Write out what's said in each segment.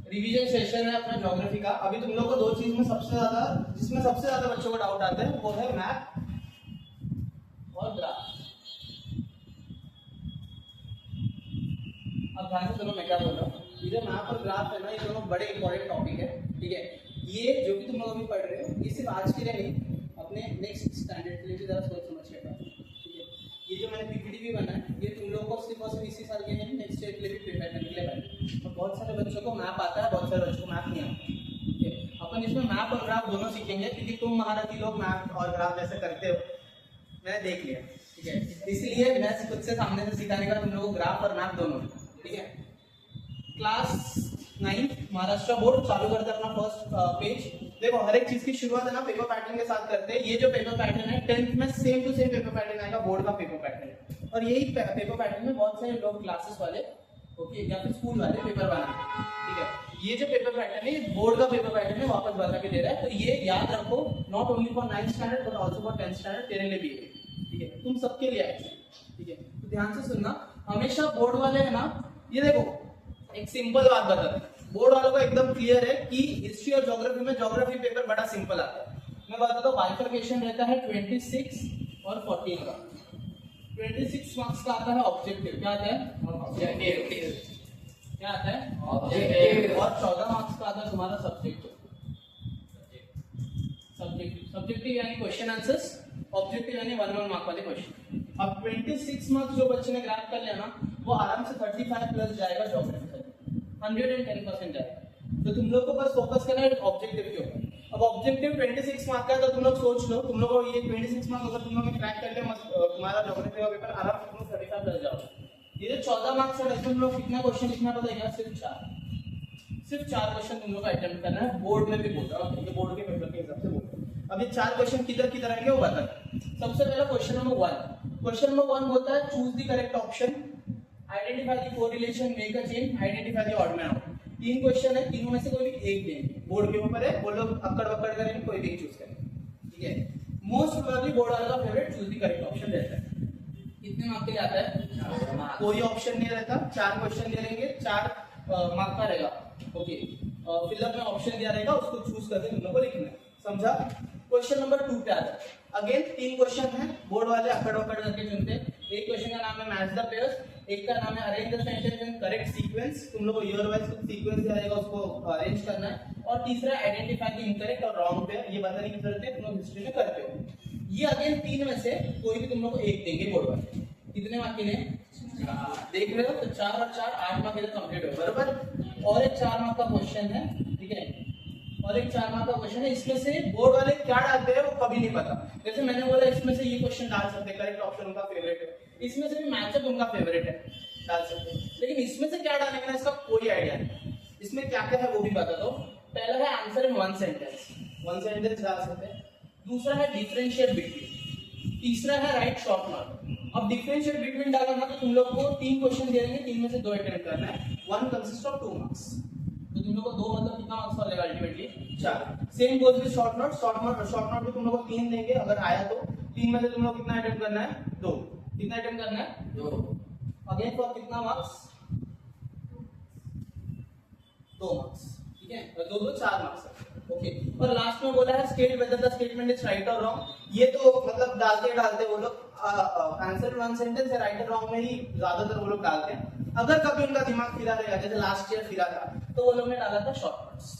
Revision session है अपना geography का। अभी तुम लोग को दो चीज में जिसमें सबसे ज्यादा बच्चों को डाउट आता है वो है मैप और ग्राफ। अब ध्यान से सुनो मैं क्या बोल रहा हूँ। ये जो मैप और ग्राफ है ना, ये दोनों बड़े इंपॉर्टेंट टॉपिक है, ठीक है। ये जो भी तुम लोग अभी पढ़ रहे हो ये सिर्फ आज के लिए नहीं, अपने नेक्स्ट स्टैंडर्ड के लिए भी जरा सोच समझ के पढ़ो, ठीक है। ये जो मैंने पीपीटी भी बना है ये तुम लोग को सिर्फ और सिर्फ इसी साल के नहीं, नेक्स्ट ईयर के लिए भी प्रिपेयर करने के लिए बना। तो बहुत सारे बच्चों को मैप आता है, बहुत सारे बच्चों को मैप नहीं आता, ठीक है। अपन इसमें मैप और ग्राफ दोनों सीखेंगे, क्योंकि तुम महारथी लोग मैप और ग्राफ जैसे करते हो, मैंने देख लिया, ठीक है। इसलिए मैं खुद से सामने से सिखाने का तुम लोगों को ग्राफ और मैप दोनों, ठीक है। क्लास 9 महाराष्ट्र बोर्ड चालू करते अपना फर्स्ट पेज। देखो हर एक चीज की शुरुआत है ना पेपर पैटर्न के साथ करते हैं। ये जो पेपर पैटर्न है 10th में same to same paper pattern आएगा, बोर्ड का पेपर पैटर्न है। और यही पेपर पैटर्न में बहुत सारे लोग क्लासेस वाले ओके या फिर स्कूल वाले पेपर बनाते हैं, ठीक है। ये जो पेपर पैटर्न है बोर्ड का पेपर पैटर्न है, वापस बता के दे रहा है। तो ये याद रखो, not only for 9th standard but also for 10th standard, तेरे लिए भी है, ठीक है। तुम सबके लिए आए, ठीक है। तो ध्यान से सुनना, हमेशा बोर्ड वाले है ना, ये देखो एक सिंपल बात बता दें, बोर्ड वालों को एकदम क्लियर है कि हिस्ट्री और ज्योग्राफी में ज्योग्राफी पेपर बड़ा सिंपल आता है। मैं बताता हूँ, बाइफरकेशन रहता है 26 और 14 का। 26 मार्क्स का आता है ऑब्जेक्टिव, क्या आता है ऑब्जेक्टिव, क्या आता है ऑब्जेक्टिव। और 14 मार्क्स का आता है तुम्हारा सब्जेक्टिव। सब्जेक्टिव यानी क्वेश्चन आंसर्स, ऑब्जेक्टिव यानी 1 मार्क वाले क्वेश्चन। अब 26 मार्क्स जो बच्चे ने ग्रैब कर लिया ना, वो आराम से 35 प्लस जाएगा ज्योग्राफी से, 110% जाएगा। तो तुम लोग को बस फोकस करना है ऑब्जेक्टिव के ऊपर। अब ऑब्जेक्टिव 26 मार्क का है, तो तुम लोग सोच लो, तुम लोग को ये 26 मार्क अगर तुम लोग ने क्रैक कर लिया, तुम्हारा ज्योग्राफी का पेपर आराम से तुम 35 प्लस जाओगे। ये जो 14 मार्क्स है, तुम लोग कितना क्वेश्चन लिखना पड़ेगा, सिर्फ 4 क्वेश्चन तुम लोग का अटेम्प्ट करना है। बोर्ड में भी बोल रहा हूँ, बोर्ड के पेपर के हिसाब से बोल रहा हूँ। अब ये 4 क्वेश्चन किधर आएंगे वो बता। सबसे पहला क्वेश्चन नंबर 1 होता है choose the correct option, identify the correlation, make a chain, identify the odd man out. 3 question है, तीनों में से कोई भी एक देंगे, बोर्ड के ऊपर है, वो लोग अक्कड़ बक्कड़ करेंगे, कोई भी चूज करेंगे, ठीक है। मोस्ट प्रोबेबली बोर्ड वाला का favourite choose the correct option रहता है। कितने मार्क के लिए आता है, कोई ऑप्शन नहीं रहता, 4 क्वेश्चन दे देंगे, 4 मार्क का रहेगा, ओके। फिलअप में ऑप्शन दिया रहेगा, उसको चूज करके तुम लोग को लिखना है, समझा। क्वेश्चन नंबर 2 पे आता है। अगेन 3 क्वेश्चन है, बोर्ड वाले अकड़ वकड़ करके चुनते हैं। एक क्वेश्चन का नाम है मैच द पेयर्स, एक का नाम है arrange the sentence in correct sequence, तुम लोग को ईयर वाइज सीक्वेंस दिया जाएगा, उसको अरेंज करना है। और तीसरा आइडेंटिफाई द इनकरेक्ट और रॉन्ग पेयर, ये बताने की जरूरत है, तुम लोग हिस्ट्री में करते हो। ये अगेन 3 में से कोई भी तुम लोग को एक देंगे बोर्ड वाले। कितने मार्क के लिए, देख रहे हो, तो 4 और 4 8 मार्क के लिए कंप्लीट हो, बराबर। और एक 4 मार्क का क्वेश्चन है, ठीक है, और एक 4 मार्क का क्वेश्चन है। इसमें से बोर्ड वाले क्या डालते हैं वो कभी नहीं पता। जैसे मैंने बोला इसमें से ये क्वेश्चन डाल सकते हैं, करेक्ट ऑप्शन उनका फेवरेट है, इसमें से भी मैचअप उनका फेवरेट है, डाल सकते हैं। लेकिन इसमें से क्या डालेंगे ना, इसका कोई आइडिया नहीं। इसमें क्या क्या है वो भी बता दो। पहला है आंसर इन 1 सेंटेंस, 1 सेंटेंस डाल सकते हैं। दूसरा है डिफरेंशिएट बिटवीन, तीसरा है राइट शॉर्ट नोट। अब डिफरेंशिएट बिटवीन डालना ना, तो तुम लोग को 3 क्वेश्चन दे देंगे, 3 में से 2 अटेम्प्ट करना है, 1 कंसिस्ट ऑफ 2 मार्क्स। तो तुम लोग को 2 मतलब कितना मार्क्स मिलेगा ultimately 4। Same goes with short note भी तुम लोग को 3 देंगे, अगर आया तो 3 में से तुम लोग कितना अटेम्प्ट करना है, 2। कितना अटेम्प्ट करना है, 2। अगेन फॉर कितना मार्क्स, 2 मार्क्स, ठीक है, और 2 4 मार्क्स, ओके। और लास्ट में बोला है state whether the statement is right और रॉन्ग। ये तो मतलब डालते वो लोग आंसर इन 1 सेंटेंस है, राइट और रॉन्ग में ही ज्यादातर वो लोग डालते हैं। अगर कभी उनका दिमाग फिरा रहेगा, जैसे लास्ट ईयर फिरा था, तो वो लोग ने डाला था शॉर्ट नोट्स।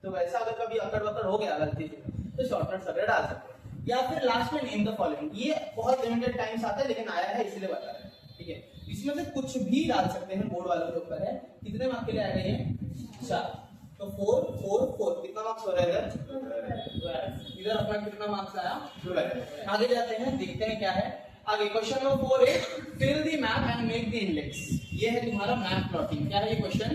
तो वैसा अगर कभी अकड़ वकड़ हो गया गलती से, तो शॉर्ट नोट्स वगैरह डाल सकते हैं। या फिर लास्ट में नेम द फॉलोइंग, ये बहुत लिमिटेड टाइम्स आता है, लेकिन आया है इसलिए बता रहे हैं, ठीक है। इसमें से कुछ भी डाल सकते हैं, बोर्ड वालों के ऊपर है। कितने मार्क के लिए आएगा ये, 4। तो 4 4 4 कितना मार्क्स हो रहा है इधर अपना कितना मार्क्स आया, 12। आगे जाते हैं, देखते हैं क्या है आगे। क्वेश्चन नंबर 4 है fill the map and make the index. ये है तुम्हारा मैप प्लॉटिंग। क्या है ये क्वेश्चन,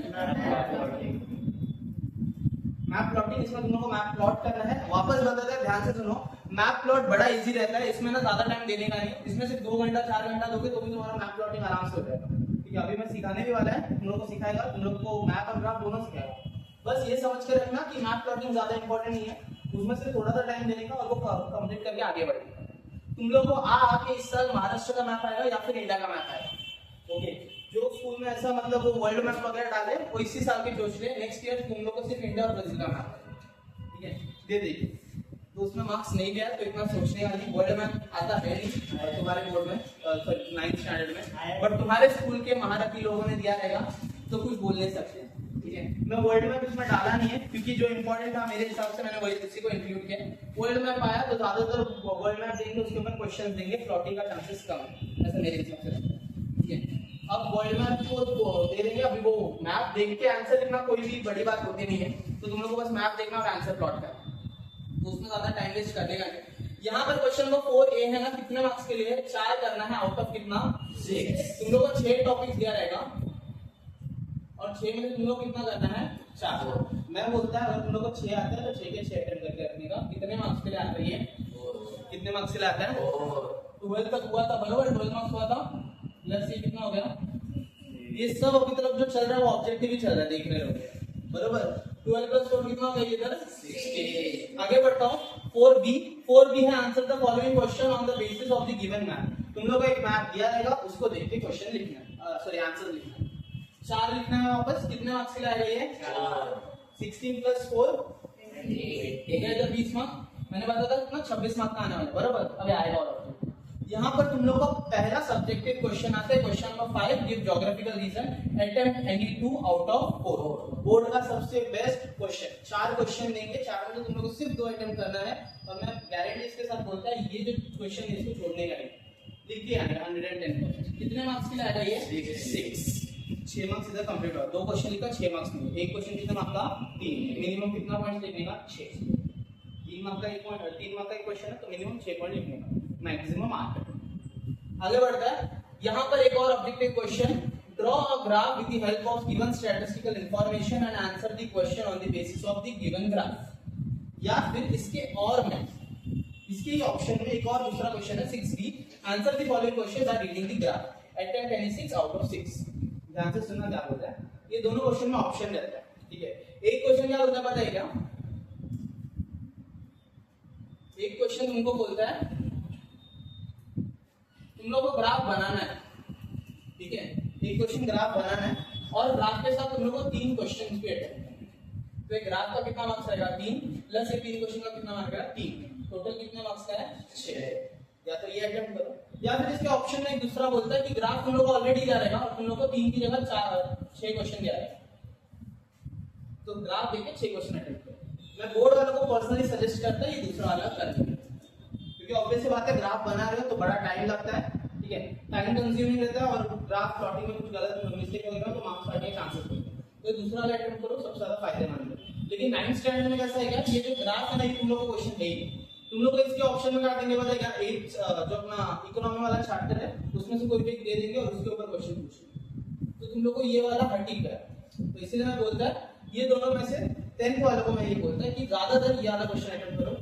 मैप प्लॉटिंग। इसमें तुम लोग को मैप प्लॉट करना है। वापस बताते हैं, ध्यान से सुनो, मैप प्लॉट बड़ा इजी रहता है, इसमें ना ज्यादा टाइम देने का नहीं। इसमें सिर्फ 2 घंटा 4 घंटा दोगे तो भी तुम्हारा मैप प्लॉटिंग आराम से हो जाएगा, ठीक है। अभी मैं सिखाने भी वाला है, तुम लोग को सिखाएगा, तुम लोग को मैप और ग्राफ दोनों सिखाएगा। बस ये समझ के रखना कि मैप प्लॉटिंग ज्यादा इंपॉर्टेंट नहीं है, उसमें से थोड़ा सा टाइम देने का और वो कंप्लीट करके आगे बढ़ेगा। तुम लोग को आके इस साल महाराष्ट्र का मैप आएगा या फिर इंडिया का मैप आएगा, ओके। जो स्कूल में ऐसा मतलब वो वर्ल्ड मैप वगैरह डाले, वो इसी साल के सोच ले, नेक्स्ट ईयर तुम लोग को सिर्फ इंडिया और ब्राजील का मैप, ठीक है, दे देगी। तो उसमें मार्क्स नहीं गया तो इतना सोचने का नहीं, वर्ल्ड मैप आता है नहीं तुम्हारे बोर्ड में, 9th स्टैंडर्ड में, बट तुम्हारे स्कूल के महारथी लोगों ने दिया रहेगा तो कुछ बोल नहीं सकते, ठीक है। मैं वर्ल्ड मैप इसमें डाला नहीं है क्योंकि जो इंपॉर्टेंट था मेरे हिसाब से मैंने वही इसी को इंक्लूड किया। वर्ल्ड मैप आया तो ज्यादातर वर्ल्ड मैप देंगे, उसके ऊपर क्वेश्चन देंगे, फ्लॉटिंग का चांसेस कम है, ऐसा मेरे हिसाब से लगता है, ठीक है। अब वर्ल्ड मैप को दे देंगे, अभी वो मैप देख के आंसर लिखना कोई भी बड़ी बात होती नहीं है, तो तुम लोग को बस मैप देखना और आंसर प्लॉट करना, तो उसमें ज्यादा टाइम वेस्ट करने का नहीं। यहाँ पर क्वेश्चन नंबर 4A है ना, कितने मार्क्स के लिए 4 करना है आउट ऑफ कितना 6। तुम लोग को 6 टॉपिक दिया रहेगा और 6 में तुम लोग कितना करना है 4। मैं बोलता है अगर तुम लोग को 6 आता है तो 6 के 6 अटेम्प्ट करके रखने का। कितने मार्क्स के लिए आता है ये, कितने मार्क्स के लिए आता है 12 तक हुआ था बराबर, 12 मार्क्स हुआ था, प्लस ये कितना हो गया, ये सब अभी तरफ जो चल रहा है वो ऑब्जेक्टिव ही चल रहा है, देख रहे हो बराबर। 12 प्लस 4 कितना हो गया इधर 16। आगे बढ़ता हूँ 4B है, answer the following question on the basis of the given map. तुम लोग को एक मैप दिया रहेगा, उसको देख के क्वेश्चन लिखना है, सॉरी आंसर लिखना है। 4 लिखना है वापस, कितने मार्क्स के लिए आएगा ये 16 प्लस 4 इधर 20 मार्क्स, मैंने बताया था कितना 26 मार्क्स का आने वाला बराबर। अभी आएगा और यहाँ पर तुम लोग का पहला सब्जेक्टिव क्वेश्चन आता है, question number 5, give geographical reason, attempt any 2 out of 4। Board का सबसे बेस्ट क्वेश्चन, 4 क्वेश्चन देंगे, 4 में तुम लोग को सिर्फ 2 अटेम्प्ट करना है, और मैं गारंटी इसके साथ बोलता है ये जो क्वेश्चन है इसको छोड़ने का नहीं, लिख के आएगा 110%। कितने मार्क्स के लिए आएगा ये 6 मार्क्स इधर कंप्लीट हुआ, 2 क्वेश्चन लिखा 6 मार्क्स में, एक क्वेश्चन कितना मार्क्स का 3, मिनिमम कितना पॉइंट लिखने का 6, 3 मार्क्स का 3 मार्क्स का एक क्वेश्चन है तो मिनिमम 6 पॉइंट लिखने का, मैक्सिमम 8। आगे बढ़ता है, यहाँ पर एक और objective question, draw a graph with the help of given statistical information and answer the question on the basis of the given graph. या फिर इसके और में इसके ही ऑप्शन में एक और दूसरा क्वेश्चन है 6B, answer the following question by reading the graph, attempt any 6 out of 6। ध्यान से सुनना क्या बोलता है, ये दोनों क्वेश्चन में ऑप्शन रहता है, ठीक है। एक क्वेश्चन क्या बोलता है पता है क्या, एक क्वेश्चन तुमको बोलता है तुम लोग को ग्राफ बनाना है, ठीक है, एक क्वेश्चन ग्राफ बनाना है और ग्राफ के साथ तुम लोग को 3 क्वेश्चन भी अटेम्प्ट करना है, तो एक ग्राफ का कितना मार्क्स रहेगा 3 प्लस ये 3 क्वेश्चन का कितना मार्क्स रहेगा 3, टोटल कितने मार्क्स का है 6। या तो ये अटेम्प्ट करो, या फिर इसके ऑप्शन में एक दूसरा बोलता है कि ग्राफ तुम लोग को ऑलरेडी दिया रहेगा और तुम लोग को 3 की जगह 6 क्वेश्चन दिया रहेगा, तो ग्राफ देके 6 क्वेश्चन अटेम्प्ट करो। मैं बोर्ड वालों को पर्सनली सजेस्ट करता है ये दूसरा वाला करना, क्योंकि ऑब्वियस सी बात है ग्राफ बना रहे हो तो बड़ा टाइम लगता है, ठीक है, टाइम कंज्यूमिंग रहता है, और ग्राफ प्लॉटिंग में कुछ गलत मिस्टेक वगैरह तो मार्क्स काटने के चांसेस होते हैं, तो दूसरा वाला अटेम्प्ट करो, सबसे ज्यादा फायदेमंद है। लेकिन 9th स्टैंडर्ड में कैसा है ये जो ग्राफ है ना, ये तुम लोग को क्वेश्चन है ही, तुम लोग को इसके ऑप्शन में काट देंगे, बताएगा 8 जो अपना इकोनॉमी वाला चैप्टर है उसमें से कोई भी दे देंगे और उसके ऊपर क्वेश्चन पूछेंगे, तो तुम लोग को ये वाला हटी गया, तो इसीलिए मैं बोलता है ये दोनों में से 10th वालों को मैं ये बोलता है कि ज्यादातर ये वाला क्वेश्चन अटेम्प्ट करो,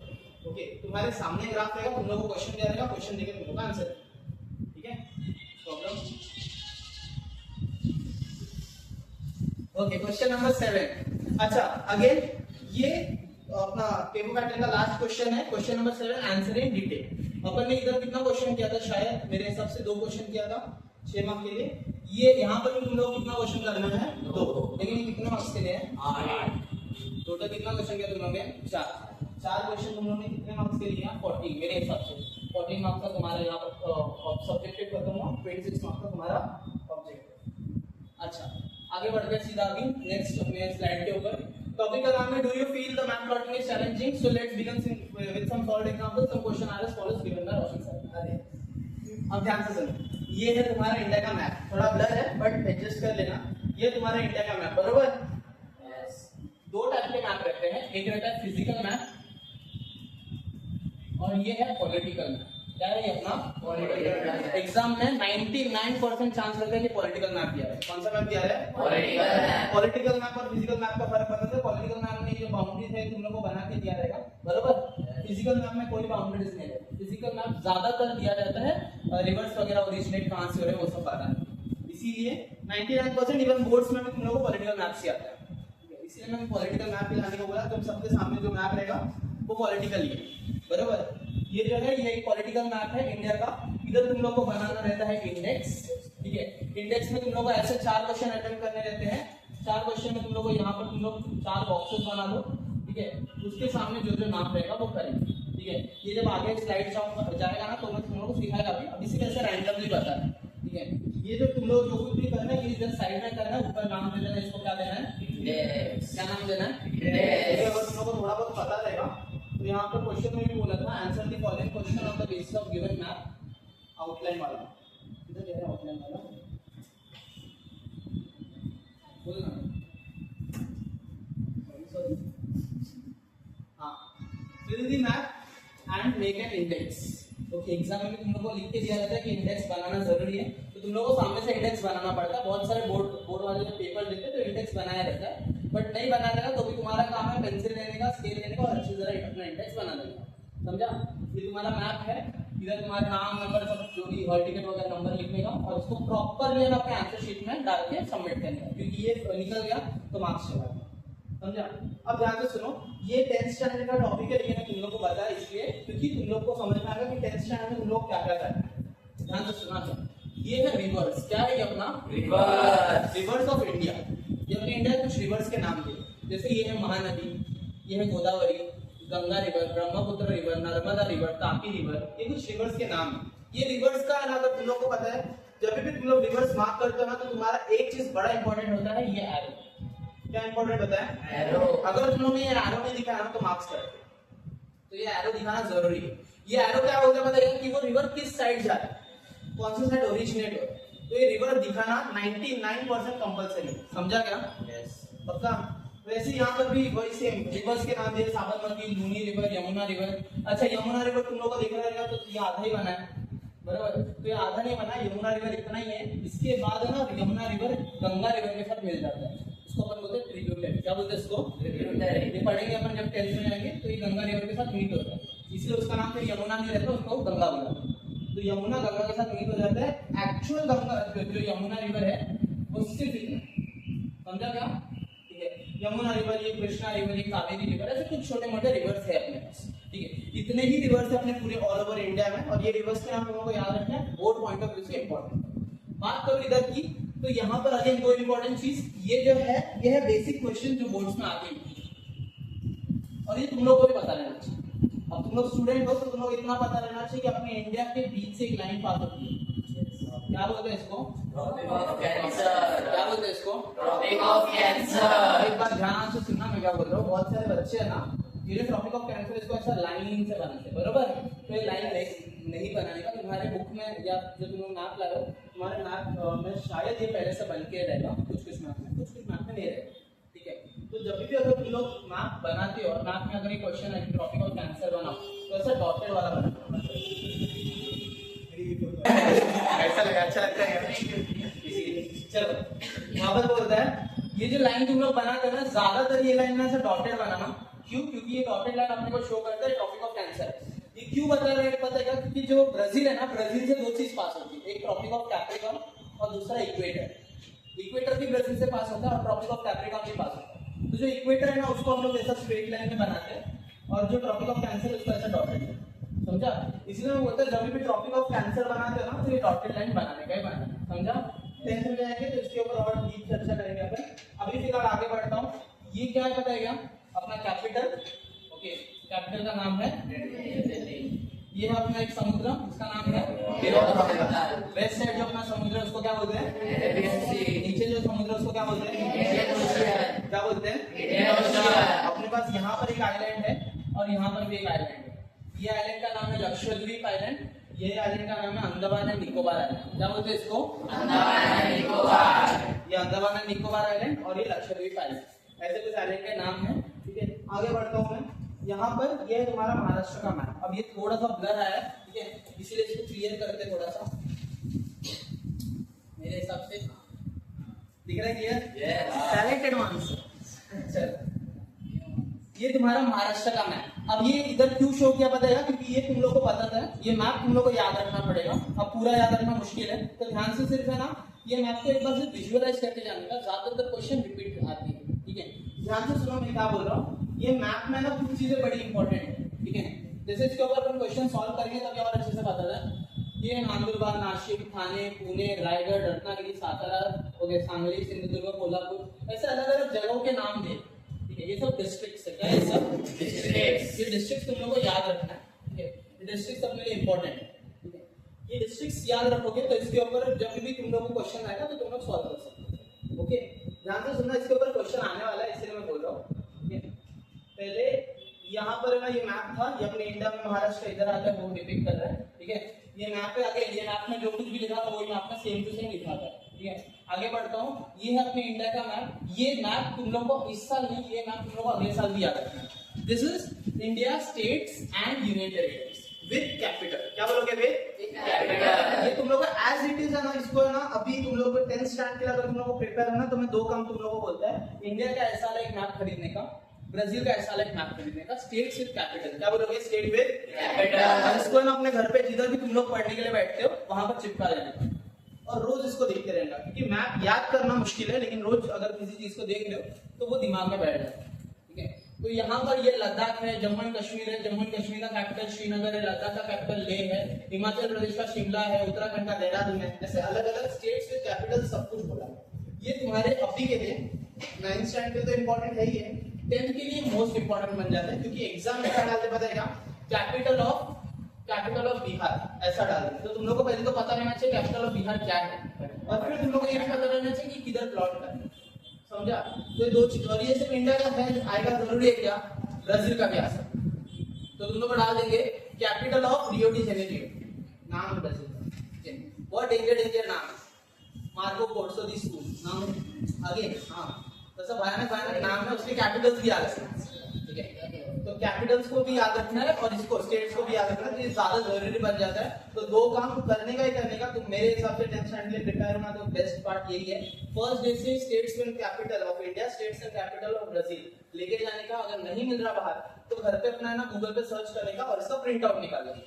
ओके। तुम्हारे सामने ग्राफ रहेगा, तुम लोग को क्वेश्चन दिया रहेगा, क्वेश्चन देके तुम लोग का आंसर, ठीक है, प्रॉब्लम। Okay, question number 7। अच्छा, अगेन ये अपना पेपर पैटर्न का लास्ट क्वेश्चन है, question number 7, answer in detail. अपन ने इधर कितना क्वेश्चन किया था, शायद मेरे हिसाब से 2 क्वेश्चन किया था 6 मार्क्स के लिए। ये यहाँ पर भी तुम लोग कितना क्वेश्चन करना है 2, लेकिन ये कितने मार्क्स के लिए है 8। टोटल कितना क्वेश्चन किया तुम लोगों ने 4 क्वेश्चन तुम लोगों ने कितने मार्क्स के लिए 14, मेरे हिसाब से 14 मार्क्स का तुम्हारा यहाँ पर सब्जेक्टिव खत्म हुआ, 26 मार्क्स का तुम्हारा ऑब्जेक्टिव। अच्छा, आगे बढ़ते हैं सीधा आगे नेक्स्ट अपने स्लाइड के ऊपर। टॉपिक का नाम है do you feel the math plotting is challenging, so let's begin with some solved examples. Some question are as follows given by Roshan sir. अरे अब ध्यान से सुनो, ये है तुम्हारा इंडिया का मैप, थोड़ा ब्लर है बट एडजस्ट कर लेना। ये तुम्हारा इंडिया का मैप बरोबर, यस। 2 टाइप के मैप रहते हैं, एक रहता है फिजिकल मैप और ये है पॉलिटिकल मैप। क्या है ये अपना पॉलिटिकल मैप। एग्जाम में 99% चांस रहता है कि पॉलिटिकल मैप दिया है। कौन सा मैप दिया है? Political map. पॉलिटिकल मैप और फिजिकल मैप का फर्क पता है? पॉलिटिकल मैप में जो बाउंड्रीज है तुम लोगों को बना के दिया रहेगा बरोबर। फिजिकल मैप में कोई बाउंड्रीज नहीं है। फिजिकल मैप ज्यादातर दिया जाता है रिवर्स वगैरह ओरिजिनेट कहां से हो रहे हैं वो सब पता है, इसीलिए 99% इवन बोर्ड्स में भी तुम लोगों को पॉलिटिकल मैप से आता है। इसलिए मैंने पॉलिटिकल मैप भी लाने को बोला। तुम सबके सामने जो मैप रहेगा वो पॉलिटिकल ही है बरोबर। ये जो है ये एक पॉलिटिकल मैप है इंडिया का। इधर तुम लोग को बनाना रहता है इंडेक्स ठीक है। इंडेक्स में तुम लोग को ऐसे 4 क्वेश्चन अटेम्प्ट करने रहते हैं। 4 क्वेश्चन में तुम लोग को यहाँ पर तुम लोग 4 बॉक्सेस बना लो, ठीक है। उसके सामने जो जो नाम रहेगा वो करेंगे, ठीक है। ये जब आगे स्लाइड जाएगा ना तो मैं तुम लोग को सिखाएगा अभी से कैसे रैंडमली बता है, ठीक है। ये जो तुम लोग जो कुछ भी करना है ये इधर साइड में करना है, ऊपर नाम दे देना, इसको क्या देना है, इंडेक्स। क्या नाम देना है, इंडेक्स। अगर तुम लोग को थोड़ा बहुत पता रहेगा तो यहाँ पर क्वेश्चन में भी बोला था answer the following question on the basis of given map. Outline वाला इधर कह रहे हैं, आउटलाइन वाला बोलना। हाँ, fill the map and make an index. Okay, exam में तुम लोगों को लिख के दिया जाता है कि इंडेक्स बनाना जरूरी है, तो तुम लोगों को सामने से इंडेक्स बनाना पड़ता है। बहुत सारे बोर्ड वाले जो पेपर देते हैं तो इंडेक्स बनाया रहता है, बट नहीं बनाया रहेगा तो भी तुम्हारा काम है पेंसिल लेने का, स्केल लेने का और अच्छी तरह अपना इंडेक्स बना देगा। समझा? ये तुम्हारा मैप है, इधर तुम्हारा नाम नंबर सब जो भी हॉल टिकट वगैरह नंबर लिखने का और इसको प्रॉपरली अपने आंसर शीट में डाल के सबमिट करने का, क्योंकि ये निकल गया तो मार्क्स चला गया। समझा? अब ध्यान से सुनो, ये 10th स्टैंडर्ड का टॉपिक है, लेकिन मैं तुम लोग को बताया इसलिए क्योंकि तुम लोग को समझ में आएगा कि 10th स्टैंडर्ड में तुम लोग क्या क्या करना है। ध्यान से सुना था, ये है रिवर्स। क्या है ये अपना रिवर्स, रिवर्स ऑफ इंडिया। ये अपने इंडिया कुछ रिवर्स के नाम थे, जैसे ये है महानदी, ये है Godavari, Ganga river, Brahmaputra river, Narmada river, Tapi river, ये कुछ रिवर्स के नाम है। ये रिवर्स का ना अगर तुम लोग को पता है, जब भी तुम लोग रिवर्स मार्क करते हो ना तो तुम्हारा एक चीज बड़ा इंपॉर्टेंट होता है, ये एरो। क्या इंपॉर्टेंट होता है, एरो। अगर तुम लोग ने ये एरो नहीं दिखाया ना तो मार्क्स कटते, तो ये एरो दिखाना जरूरी है। ये एरो क्या होता है बताइए कि वो रिवर किस साइड जा रहा है, कौन सी साइड ओरिजिनेट हो रहा है, तो ये रिवर दिखाना 99% कंपलसरी। समझा क्या? यस, पक्का। वैसे यहाँ पर भी वही सेम रिवर्स के नाम दिए, साबरमती, लूनी रिवर, यमुना रिवर। अच्छा, यमुना रिवर तुम लोगों को दिख रहा है तो ये आधा ही बना है, बराबर। तो ये आधा नहीं बना, यमुना रिवर इतना ही है। इसके बाद ना यमुना रिवर गंगा रिवर के साथ मिल जाता है, इसको अपन बोलते हैं ट्रिब्यूटरी। क्या बोलते हैं इसको? ट्रिब्यूटरी। ये पढ़ेंगे अपन जब 10th में जाएंगे, तो ये गंगा रिवर के साथ मीट होता है, इसलिए उसका नाम फिर यमुना नहीं रहता, उसको गंगा बोलते हैं। तो यमुना गंगा के साथ मीट हो जाता है। एक्चुअल गंगा जो यमुना रिवर है वो सिर्फ इतना, समझा क्या? ठीक है, यमुना रिवर, ये कृष्णा रिवर, ये कावेरी रिवर, ऐसे कुछ छोटे मोटे रिवर्स है अपने पास, ठीक है। इतने ही रिवर्स है अपने पूरे ऑल ओवर इंडिया में, और ये रिवर्स के नाम तुम लोगों को याद रखना है, बोर्ड पॉइंट ऑफ व्यू से इंपॉर्टेंट। बात करो इधर की, तो यहाँ पर अगेन कोई इंपॉर्टेंट चीज, ये जो है ये है बेसिक क्वेश्चन जो बोर्ड्स में आते हैं, और ये तुम लोग को भी पता रहना चाहिए। अब तुम लोग स्टूडेंट हो तो तुम लोग इतना पता रहना चाहिए कि अपने इंडिया के बीच से एक लाइन पास होती है, क्या बोलते हैं इसको? Tropic of cancer. क्या बोलते हैं इसको? Tropic of cancer. एक बार ध्यान से सुनना मैं क्या बोल रहा हूँ। बहुत सारे बच्चे है ना, ये जो ट्रॉपिक ऑफ कैंसर इसको ऐसा लाइन से बनाते हैं, बरोबर। तो ये लाइन नहीं बनाने का, तुम्हारे बुक में या जो तुम लोग मैप लाए हो, तुम्हारे मैप में शायद ये पहले से बन के रहेगा, कुछ मैप में, कुछ मैप में नहीं रहेगा, ठीक है। तो जब भी अगर तुम लोग मैप बनाते हो और मैप में अगर ये क्वेश्चन है ट्रॉपिक ऑफ कैंसर बनाओ तो ऐसा डॉटेड वाला बनाओ। ऐसा लगा, अच्छा लगता है। चलो वहां पर बोलता है ये जो लाइन तुम लोग बनाते हो ना, ज्यादातर ये लाइन में ऐसा डॉटेड बनाना। क्यों? क्योंकि ये डॉटेड लाइन अपने को शो करता है ट्रॉपिक ऑफ कैंसर। ये क्यों बता रहे हैं पता है? क्योंकि जो ब्राजील है ना, ब्राजील से 2 चीज पास होती है, एक ट्रॉपिक ऑफ कैप्रिकॉर्न और दूसरा इक्वेटर। इक्वेटर भी ब्राजील से पास होता है और ट्रॉपिक ऑफ कैप्रिकॉर्न भी पास होता है। तो जो इक्वेटर है ना उसको हम लोग ऐसा स्ट्रेट लाइन में बनाते हैं, और जो ट्रॉपिक ऑफ कैंसर उसको ऐसा डॉटेड है, समझा? इसलिए मैं बोलता है जब भी ट्रॉपिक ऑफ कैंसर बनाते हो ना तो ये डॉटेड लाइन बनाने का ही बनाना, समझा? 10th में जाएंगे तो इसके ऊपर और डीप चर्चा करेंगे अपन। अभी फिलहाल आगे बढ़ता हूँ। ये क्या बताएगा अपना कैपिटल, ओके, कैपिटल का नाम है दिल्ली। ये है अपना एक समुद्र, इसका नाम है वेस्ट साइड जो अपना समुद्र है उसको क्या बोलते हैं? नीचे जो समुद्र है उसको क्या बोलते हैं? क्या बोलते हैं? अपने पास यहाँ पर एक आइलैंड है और यहाँ पर भी एक आइलैंड है। ये आइलैंड का नाम है लक्षद्वीप आइलैंड, ये आइलैंड का नाम है अंडमान एंड निकोबार आइलैंड। क्या बोलते हैं इसको? अंडमान एंड निकोबार। ये अंडमान एंड निकोबार आइलैंड और ये लक्षद्वीप आइलैंड, ऐसे कुछ आइलैंड के नाम है, ठीक है। आगे बढ़ता हूँ मैं। यहाँ पर ये है तुम्हारा महाराष्ट्र का मैप। अब ये थोड़ा सा ब्लर आया है, ठीक है, इसीलिए इसको क्लियर करते थोड़ा सा, मेरे हिसाब से दिख रहा है क्लियर? Talented answer. ये तुम्हारा महाराष्ट्र का मैप। अब ये इधर क्यों शो किया बताएगा? क्योंकि ये तुम लोग को पता था, ये मैप तुम लोग को याद रखना पड़ेगा। अब पूरा याद रखना मुश्किल है, तो ध्यान से सिर्फ है ना ये मैप को एक बार सिर्फ विजुअलाइज करके जाने का, ज्यादातर क्वेश्चन रिपीट आती है, ठीक है। ध्यान से सुनो मैं क्या बोल रहा हूँ। ये मैप में ना कुछ चीजें बड़ी इंपॉर्टेंट है, ठीक है। जैसे इसके ऊपर अपन क्वेश्चन सॉल्व करेंगे तभी और अच्छे से पता है। ये नंदुरबार, नाशिक, ठाणे, पुणे, रायगढ़, रत्नागिरी, सातारा, ओके, सांगली, सिंधुदुर्ग, कोल्हापुर, ऐसे अलग अलग जगहों के नाम दिए। ठीक है, ये सब डिस्ट्रिक्ट्स है। क्या है सब डिस्ट्रिक्ट्स? ये डिस्ट्रिक्ट्स तुम लोगों को याद रखना है। ठीक है, ये डिस्ट्रिक्ट्स अपने लिए इंपॉर्टेंट है। ठीक है, ये डिस्ट्रिक्ट्स याद रखोगे तो इसके ऊपर जब भी तुम लोगों को क्वेश्चन आएगा तो तुम लोग सॉल्व कर सकते हो। ओके, ध्यान से सुनना, इसके ऊपर क्वेश्चन आने वाला है इसलिए मैं बोल रहा हूँ। ठीक है, पहले यहाँ पर ना ये मैप था, ये अपने इंडिया में महाराष्ट्र इधर आता है, वो डिपिक्ट कर रहा है। ठीक है, ये मैप है। आगे इंडियन मैप में जो कुछ भी लिखा था वही मैप में सेम टू सेम लिखा था। ठीक है, आगे बढ़ता हूँ। ये है अपने इंडिया का मैप। ये मैप तुम लोगों को इस साल नहीं, ये मैप तुम लोगों को अगले साल भी याद रखना है। This is India states and union territories with capital. क्या बोलोगे विद कैपिटल? ये तुम लोग को एज इट इज है ना, इसको है ना, अभी तुम लोग को 10th स्टैंडर्ड के लिए अगर तुम लोग को प्रिपेयर है ना, तो मैं दो काम तुम लोगों को बोलता है। इंडिया का ऐसा वाला एक मैप खरीदने का, ब्राजील का ऐसा वाला एक मैप खरीदने का, स्टेट्स विद कैपिटल। क्या बोलोगे? State with capital. इसको है ना अपने घर पे जिधर भी तुम लोग पढ़ने के लिए बैठते हो वहां पर चिपका देना और रोज इसको देखते रहना, क्योंकि मैप याद करना मुश्किल है लेकिन रोज अगर किसी चीज को देख रहे हो तो वो दिमाग में बैठ जाता है। ठीक है, तो यहाँ पर ये लद्दाख है, जम्मू एंड कश्मीर है, जम्मू एंड कश्मीर का कैपिटल श्रीनगर है, लद्दाख का कैपिटल लेह है, हिमाचल प्रदेश का शिमला है, उत्तराखंड का देहरादून है। ऐसे अलग अलग स्टेट्स के कैपिटल सब कुछ बोला है। ये तुम्हारे अभी के लिए 9th स्टैंडर्ड के तो इंपॉर्टेंट है ही है, 10th के लिए मोस्ट इंपॉर्टेंट बन जाता है, क्योंकि एग्जाम में क्या डालते पता है क्या? कैपिटल ऑफ बिहार ऐसा डालते। तो तुम लोग को पहले तो पता रहना चाहिए कैपिटल ऑफ बिहार क्या है, और फिर तुम लोग को ये भी पता रहना चाहिए कि किधर प्लॉट करना है। समझा? तो ये दो चीज, और ये सिर्फ इंडिया का है, आएगा जरूरी है क्या? ब्राजील का भी आ सकता है। तो तुम लोग को डाल देंगे capital of Rio de Janeiro, नाम ब्राजील का। बहुत डेंजर नाम है, मार्को पोर्सो दी स्कूल नाम आगे। हाँ, तो भयानक नाम है, उसके कैपिटल्स भी याद रखना। ठीक है, तो कैपिटल्स को भी याद रखना है और इसको स्टेट्स को भी याद रखना है, तो ये ज्यादा जरूरी बन जाता है। तो दो काम करने का ही करने का। तो मेरे हिसाब से 10th स्टैंडर्ड के लिए प्रिपेयर होना तो बेस्ट पार्ट यही है। फर्स्ट डे से states and capital of India, states and capital of Brazil लेके जाने का। अगर नहीं मिल रहा बाहर तो घर पे अपना है ना गूगल पे सर्च करने का और इसका प्रिंट आउट निकालेगा।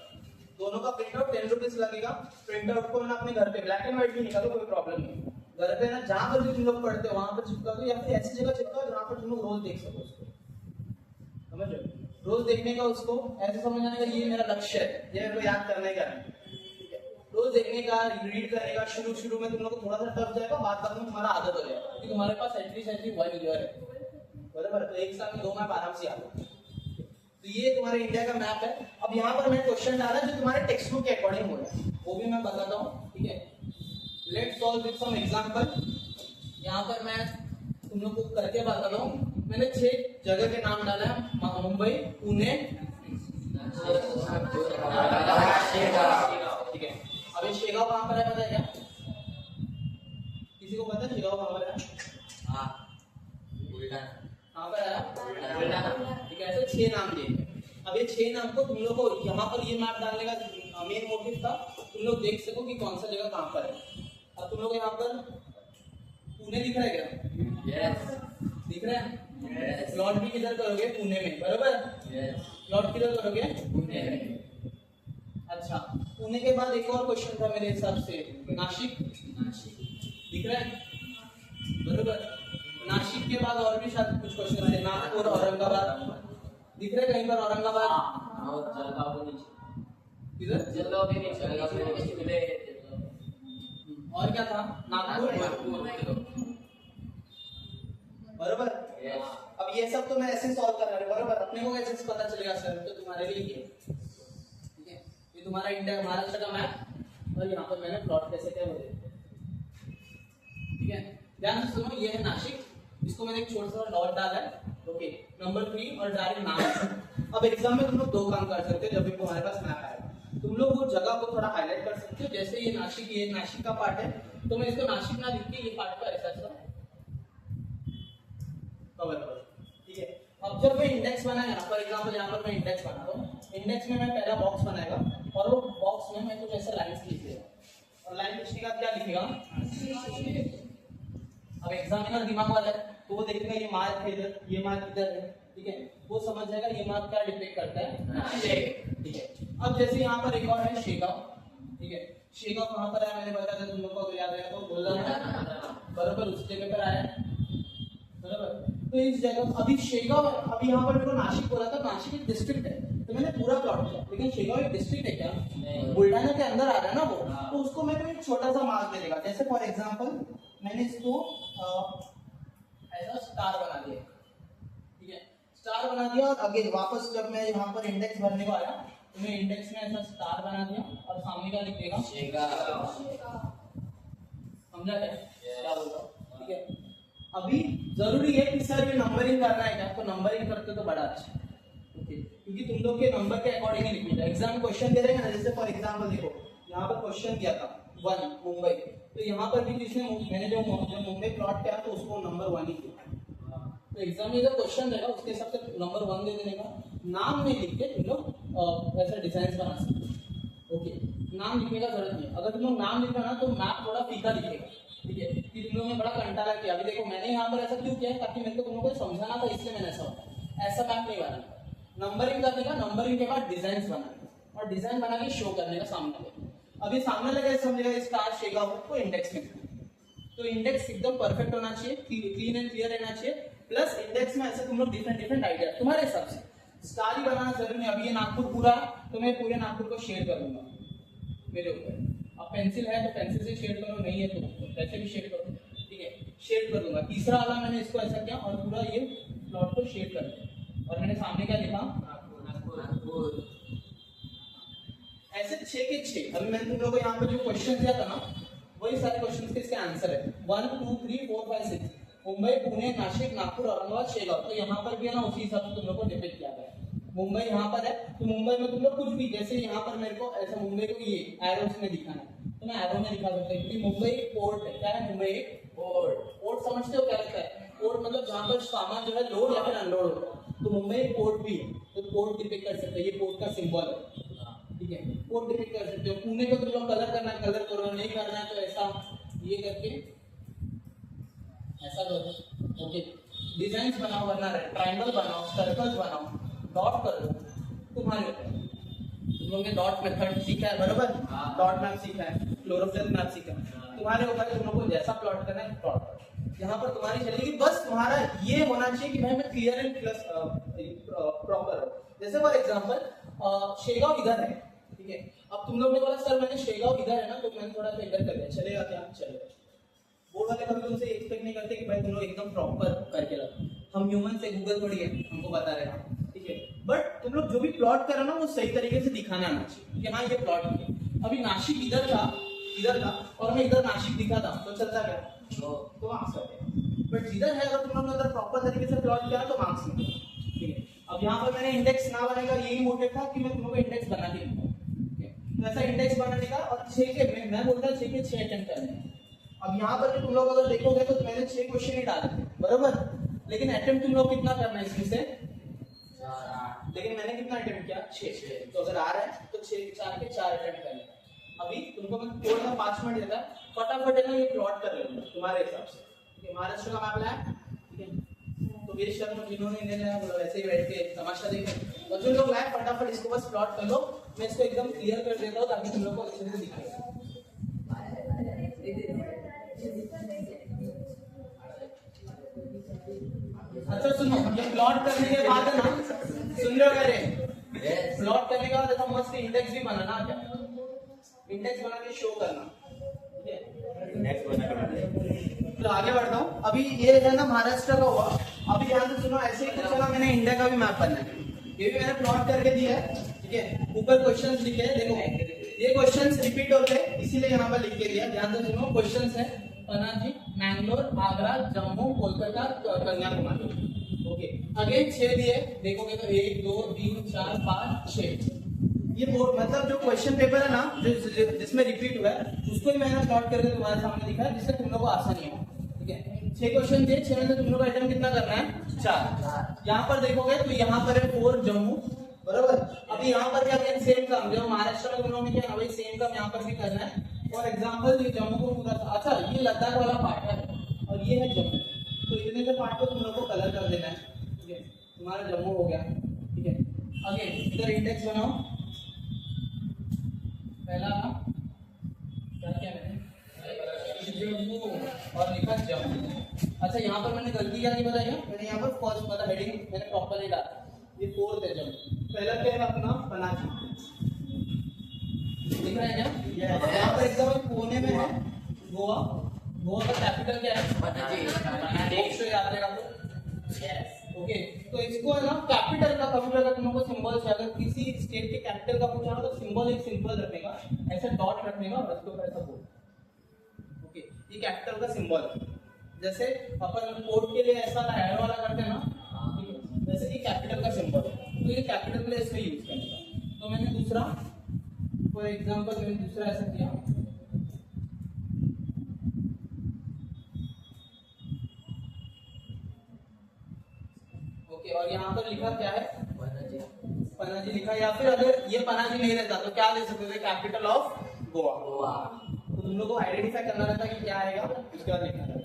दोनों का प्रिंट आउट 10 रुपीज लगेगा। प्रिंट आउट को ना अपने घर पे ब्लैक एंड व्हाइट भी निकालो, कोई प्रॉब्लम नहीं। घर पे ना जहां पर भी तुम लोग पढ़ते हो वहां पर चिपका दो, या फिर ऐसी जगह चिपकाओ जहां पर तुम लोग रोज देख सको उसको। समझ रहे? रोज देखने का, उसको ऐसे समझ आने का ये मेरा लक्ष्य है, ये मेरे को याद करने का है। ठीक है, रोज देखने का, रीड करने का। शुरू में तुम लोग को थोड़ा सा टफ जाएगा, बाद में तुम्हारा आदत हो जाएगा, क्योंकि तुम्हारे पास एटलीस्ट 1 ईयर है, बराबर? तो एक साल में 2 मैप आराम से याद। तो ये तुम्हारे इंडिया का मैप है। अब यहाँ पर मैं क्वेश्चन डाला जो तुम्हारे टेक्स्ट बुक के अकॉर्डिंग हो रहा है, वो भी मैं बताता हूँ। ठीक है, let's solve with some example. यहाँ पर मैं तुम लोग को करके बताता हूँ। मैंने 6 जगह के नाम डाला है, मुंबई, पुणे, ठीक है। अब ये शेगांव कहाँ पर है पता है क्या? किसी को पता है शेगांव कहाँ पर है? कहाँ पर है? ठीक है, ऐसे 6 नाम दिए। अब ये 6 नाम को तुम लोग को यहाँ पर ये मैप डालने का मेन मोटिव था, तुम लोग देख सको कि कौन सा जगह कहाँ पर है। अब तुम लोग यहाँ पर पुणे दिख रहा है क्या? यस, दिख रहा है। प्लॉट भी किधर करोगे? पुणे में, बराबर? प्लॉट किधर करोगे? पुणे में। अच्छा, पुणे के बाद एक और क्वेश्चन था मेरे हिसाब से, नासिक दिख रहा है, बराबर? नासिक के बाद और भी शायद कुछ क्वेश्चन थे, नागपुर, औरंगाबाद दिख रहा है कहीं पर? औरंगाबाद, जलगांव के नीचे, किधर? जलगांव के नीचे। और क्या था? नागपुर, बराबर? अब ये सब तो मैं ऐसे सॉल्व कर रहा हूँ, बराबर? अपने को कैसे पता चलेगा सर? तो तुम्हारे लिए ये, ठीक है, ये तुम्हारा इंडिया महाराष्ट्र का मैप, और यहाँ पर मैंने प्लॉट कैसे क्या बोले। ठीक है, ध्यान से सुनो। ये है नासिक, इसको मैंने एक छोटा सा डॉट डाला है, ओके, नंबर 3 और डायरेक्ट नाम। अब एग्जाम में तुम लोग 2 काम कर सकते हो जब भी तुम्हारे पास मैप आएगा। तुम लोग वो जगह को थोड़ा हाईलाइट कर सकते हो, जैसे ये नासिक का पार्ट है, तो मैं इसको नासिक ना लिख के ये पार्ट का ऐसा कवर करो। ठीक है, अब जब मैं इंडेक्स बनाएगा ना, फॉर एग्जांपल यहाँ पर मैं इंडेक्स बनाता हूँ, इंडेक्स में मैं पहला बॉक्स बनाएगा और वो बॉक्स में मैं कुछ ऐसा लाइंस लिख देगा, और लाइन लिखने का क्या लिखेगा? अब एग्जामिनर दिमाग वाला है तो वो देखेगा ये मार्क है इधर, ये मार्क इधर है। ठीक है, वो समझ जाएगा ये मार्क क्या डिपेक्ट करता है। ठीक है, अब जैसे यहाँ पर एक और है शेगांव। ठीक है, शेगांव कहाँ पर है मैंने बताया था तुम लोग को, याद है तो बोलना है, बराबर? उस जगह पर आया, बराबर? तो तो इस जगह अभी शेगांव, अभी यहाँ पर मेरे को नासिक बोला था, नासिक एक डिस्ट्रिक्ट है तो मैंने पूरा प्लॉट किया, लेकिन शेगांव एक डिस्ट्रिक्ट है क्या, बुल्ढाना के अंदर आ रहा है ना वो, तो उसको मैं एक छोटा सा मार्क दे देगा। जैसे फॉर एग्जांपल मैंने इसको ऐसा स्टार बना दिया, ठीक है, स्टार बना दिया और आगे वापस जब मैं यहाँ पर इंडेक्स भरने को आया तो मैं इंडेक्स में ऐसा स्टार बना दिया और सामने का लिख देगा समझा क्या बोल रहा हूँ, ठीक है। अभी जरूरी है कि सर ये नंबरिंग करना है क्या, तो नंबरिंग करते तो बड़ा अच्छा, ओके, क्योंकि तुम लोग के नंबर के अकॉर्डिंग ही लिखना है। एग्जाम क्वेश्चन दे देंगे ना, जैसे फॉर एग्जांपल देखो यहाँ पर क्वेश्चन दिया था 1 मुंबई, तो यहाँ पर भी जिसने मैंने जो मुंबई प्लॉट किया तो उसको नंबर 1 ही किया, तो एग्जाम में जब क्वेश्चन देगा उसके हिसाब से नंबर 1 दे देने का। नाम नहीं लिख के तुम लोग ऐसा डिजाइन बना सकते, ओके, नाम लिखने का जरूरत नहीं है। अगर तुम लोग नाम लिखा ना तो मैप थोड़ा फीका दिखेगा, ठीक है, कि तुम लोगों ने बड़ा कंटाला किया। अभी देखो मैंने यहाँ पर ऐसा क्यों किया है, ताकि मेरे को तुम लोगों को समझाना था, इसलिए मैंने ऐसा होता ऐसा मैप नहीं बनाना। नंबरिंग करने का, नंबरिंग के बाद डिजाइन बनाना और डिजाइन बना के शो करने का सामने में। अभी सामने लगा समझेगा स्टार शेगांव को इंडेक्स में, तो इंडेक्स एकदम परफेक्ट होना चाहिए, क्लीन एंड क्लियर रहना चाहिए, प्लस इंडेक्स में ऐसे तुम लोग डिफरेंट आइडिया तुम्हारे हिसाब से स्टार ही बनाना जरूरी नहीं। अभी ये नागपुर पूरा तो मैं पूरे नागपुर को शेयर कर दूंगा मेरे ऊपर, अब पेंसिल है तो पेंसिल से शेड करो, नहीं है तो वैसे भी शेड करो, ठीक है, शेड कर दूंगा। तीसरा वाला मैंने इसको ऐसा किया और पूरा ये प्लॉट को शेड कर दिया और मैंने सामने क्या लिखा नागपुर, ऐसे 6 के 6। अभी मैंने तुम लोगों को यहाँ पे जो क्वेश्चन दिया था ना वही सारे क्वेश्चन के इसके आंसर है 1 2 3 4 5 6 मुंबई, पुणे, नासिक, नागपुर, औरंगाबाद, शेगांव, तो यहाँ पर भी है ना उसी हिसाब से तुम लोग को डिपेक्ट किया गया है। मुंबई यहाँ पर है तो मुंबई में तुम लोग कुछ भी, जैसे यहाँ पर मेरे को ऐसा मुंबई को ये एरोस में दिखाना है तो मैं एरो में दिखा सकता हूँ, क्योंकि मुंबई एक पोर्ट है। क्या है मुंबई एक पोर्ट, पोर्ट समझते हो क्या लगता है, पोर्ट मतलब जहाँ पर सामान जो है लोड या फिर अनलोड होता है, तो मुंबई एक पोर्ट भी है, तो पोर्ट डिपेक्ट कर सकते हैं, ये पोर्ट का सिंबल है, ठीक है, पोर्ट डिपेक्ट कर सकते हो। पुणे को तुम लोग कलर करना है कलर करो, नहीं करना है तो ऐसा ये करके ऐसा करो, ओके, डिजाइन बनाओ, वरना ट्रायंगल बनाओ, सर्कल बनाओ, डॉट कर दो, तुम्हारे ऊपर। तुम लोगों ने डॉट मेथड सीखा है बरोबर, डॉट मैप सीखा है, क्लोरोफिल मैप सीखा है, तुम्हारे ऊपर तुम लोगों को जैसा प्लॉट करना है प्लॉट यहाँ पर तुम्हारी चलेगी, बस तुम्हारा ये होना चाहिए कि भाई मैं क्लियर एंड प्लस प्रॉपर हो। जैसे फॉर एग्जांपल शेगांव इधर है, ठीक है, अब तुम लोग ने बोला सर मैंने शेगांव इधर है ना तो मैंने थोड़ा सा इधर कर दिया, चलेगा क्या, चलेगा। बोर्ड वाले कभी तुमसे एक्सपेक्ट नहीं करते कि भाई तुम लोग एकदम प्रॉपर करके रखो, हम ह्यूमन से गूगल थोड़ी है हमको बता रहे हैं, ठीक है, बट तुम लोग जो भी प्लॉट करो ना वो सही तरीके से दिखाना आना चाहिए कि हाँ ये प्लॉट है। अभी नासिक इधर था और मैं इधर नासिक दिखा था तो चलता क्या, तो मार्क्स आते, बट जिधर है अगर तुम लोग ने अगर प्रॉपर तरीके से प्लॉट किया तो मार्क्स मिलेगा, ठीक है। अब यहाँ पर मैंने इंडेक्स ना बनेगा, यही मोटिव था कि मैं तुम लोग को इंडेक्स बना के दूंगा, तो ऐसा इंडेक्स बनाने का, और 6 के मैं बोलता 6 के 6 अटेम्प्ट करने हैं। अब यहाँ पर तुम लोग अगर देखोगे तो मैंने 6 क्वेश्चन ही डाले थे बरोबर, लेकिन अटेम्प्ट तुम लोग कितना करना है इसमें से 4, लेकिन मैंने कितना अटेम्प्ट किया 6, तो अगर आ रहा है तो 6 4 के 4 अटेम्प्ट करने हैं। अभी तुमको मैं थोड़ा सा 5 मिनट देता फटाफट है ना ये प्लॉट कर लेना तुम्हारे हिसाब से, ठीक है। महाराष्ट्र का मैप लाया, ठीक है, तो वीर शर्मा जिन्होंने नहीं लाया वो वैसे ही बैठ के तमाशा देखें, और जो लोग लाए फटाफट इसको बस प्लॉट कर लो, मैं इसको एकदम क्लियर कर देता हूँ ताकि तुम लोग को अच्छे से दिखे। अच्छा सुनो, ये प्लॉट करने के बाद है ना, सुन रहे हो मेरे, प्लॉट करने के बाद ऐसा मस्त इंडेक्स भी बनाना, क्या इंडेक्स बना के शो करना, ठीक है, इंडेक्स बना के। तो आगे बढ़ता हूँ, अभी ये है ना महाराष्ट्र का हुआ, अभी ध्यान से सुनो, ऐसे ही कुछ चला मैंने इंडिया का भी मैप बनना है, ये भी मैंने प्लॉट करके दिया है, ठीक है, ऊपर क्वेश्चंस लिखे हैं, देखो ये क्वेश्चंस रिपीट होते हैं इसीलिए यहाँ पर लिख के दिया, ध्यान से सुनो, क्वेश्चंस है पनाजी, मैंगलोर, आगरा, जम्मू, कोलकाता, कन्याकुमारी, ओके, अगेन 6 दिए, देखोगे तो 1 2 3 4 5 6, ये बोर्ड मतलब जो क्वेश्चन पेपर है ना जो जिसमें रिपीट हुआ है उसको ही मैंने प्लॉट करके तुम्हारे सामने दिखा है, जिससे तुम लोग को आसानी हो, ठीक है। 6 क्वेश्चन दिए, 6 में से तुम लोग का अटेम्प्ट कितना करना है 4। यहाँ पर देखोगे तो यहाँ पर है 4 जम्मू बरोबर। अभी यहाँ पर क्या अगेन सेम काम जो महाराष्ट्र में तुम लोगों ने किया वही सेम काम यहाँ पर भी करना है। फॉर एग्जाम्पल ये जम्मू को पूरा, अच्छा ये लद्दाख वाला पार्ट है और ये है जम्मू, तो इतने से पार्ट को तुम लोग को कलर कर देना है, ठीक है, तुम्हारा जम्मू हो गया, ठीक है। अगेन इधर इंडेक्स बनाओ, पहला क्या क्या मैंने जम्मू और लिखा जम्मू, अच्छा यहाँ पर मैंने गलती क्या नहीं बताई है, मैंने यहाँ पर फर्स्ट मतलब हेडिंग मैंने प्रॉपरली डाला, ये फोर्थ है। जब पहला क्या है अपना पनाजी, दिख रहा है क्या? यहाँ पर एकदम कोने में है गोवा। गोवा का कैपिटल क्या है? पनाजी। याद रहेगा आपको? ओके, तो इसको है ना कैपिटल का कभी भी अगर तुम लोग को सिंबल से अगर किसी स्टेट के कैपिटल का पूछा तो सिंबल एक सिंपल रखने का, ऐसा डॉट रखने का और इसके ऊपर ऐसा बोल। ओके, ये कैपिटल का सिंबल है। जैसे अपन कोड के लिए ऐसा एरो वाला करते हैं ना, ठीक है, जैसे कि कैपिटल का सिंबल है, तो ये कैपिटल के लिए इसका यूज करने का। तो मैंने दूसरा फॉर एग्जांपल मैंने दूसरा ऐसा किया, और यहाँ पर लिखा क्या है? पनाजी लिखा। या फिर अगर ये पनाजी नहीं रहता तो क्या ले सकते थे? Capital of Goa. तो तुम लोग को आइडेंटिफाई करना रहता कि क्या आएगा, उसके बाद लिखना रहता।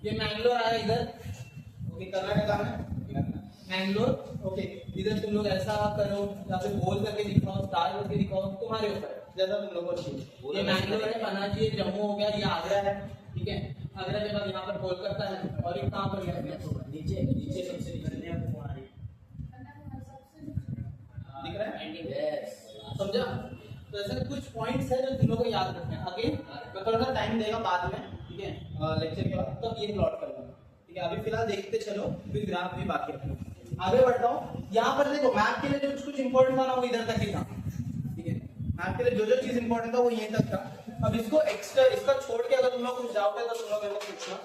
ये मैंगलोर आया इधर, ओके, कर्नाटका में मैंगलोर। ओके, इधर तुम लोग ऐसा करो या फिर गोल करके दिखाओ, स्टार करके दिखाओ, तुम्हारे ऊपर है जैसा तुम लोग को चाहिए। ये मैंगलोर है, पनाजी है, जम्मू हो गया, ये आगरा है, ठीक है। आगरा के बाद यहाँ पर कोलकाता है, और ये कहाँ पर गया? नीचे नीचे सबसे नीचे दिख रहा है। यस, समझा? तो ऐसे कुछ पॉइंट्स है जो तुम लोग को याद रखने हैं। अगेन मैं थोड़ा सा टाइम देगा बाद में, ठीक है, लेक्चर के बाद, तब ये प्लॉट कर लूंगा, ठीक है। अभी फिलहाल देखते चलो, फिर ग्राफ भी बाकी है। आगे बढ़ता हूँ। यहाँ पर देखो मैप के लिए जो कुछ इंपॉर्टेंट था ना वो इधर तक ही था, ठीक है। मैप के लिए जो जो चीज इंपॉर्टेंट था वो यहीं तक था। अब इसको एक्स्ट्रा इसका छोड़ के अगर तुम लोग कुछ डाउट है तो तुम लोग मेरे को पूछना,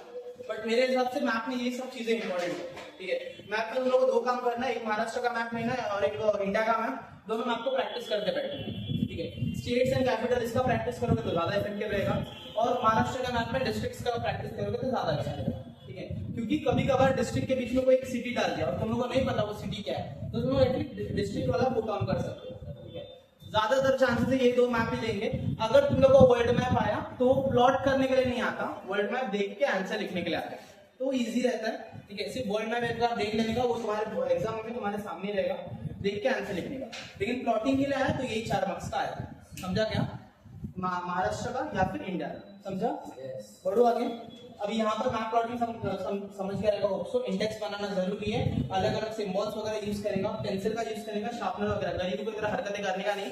बट मेरे हिसाब से मैप में ये सब चीजें इंपॉर्टेंट है, ठीक है। मैप में तुम लोग को दो काम करना है, एक महाराष्ट्र का मैप लेना है और एक इंडिया का मैप। दोनों मैप को प्रैक्टिस करते बैठे, ठीक है। स्टेट्स एंड कैपिटल इसका प्रैक्टिस करोगे तो ज्यादा इफेक्टिव रहेगा, और महाराष्ट्र का मैप में डिस्ट्रिक्ट्स का प्रैक्टिस करोगे तो ज्यादा अच्छा रहेगा, ठीक है। क्योंकि कभी कभार डिस्ट्रिक्ट के बीच में कोई एक सिटी डाल दिया और तुम लोगों को नहीं पता वो सिटी क्या है, तो तुम लोग एटलीस्ट डिस्ट्रिक्ट वाला वो काम कर सकते हो, ठीक है। ज्यादातर चांसेस है ये दो मैप ही लेंगे। अगर तुम लोग को वर्ल्ड मैप आया तो प्लॉट करने के लिए नहीं आता, वर्ल्ड मैप देख के आंसर लिखने के लिए आता है, तो इजी रहता है, ठीक है। सिर्फ वर्ल्ड मैप एक बार देख लेने का, वो तुम्हारे एग्जाम में तुम्हारे सामने रहेगा, देख के आंसर लिखने का। लेकिन प्लॉटिंग के लिए आया तो यही 4 मार्क्स का आया, समझा क्या? महाराष्ट्र का या फिर इंडिया, समझा? बढ़ो आगे। अभी यहाँ पर मैप प्लॉटिंग समझ गया रहेगा। ऑप्शो इंडेक्स बनाना जरूरी है, अलग अलग सिंबल्स वगैरह यूज करेगा, पेंसिल का यूज करेगा, शार्पनर वगैरह, गरीब को वगैरह हरकतें करने का नहीं,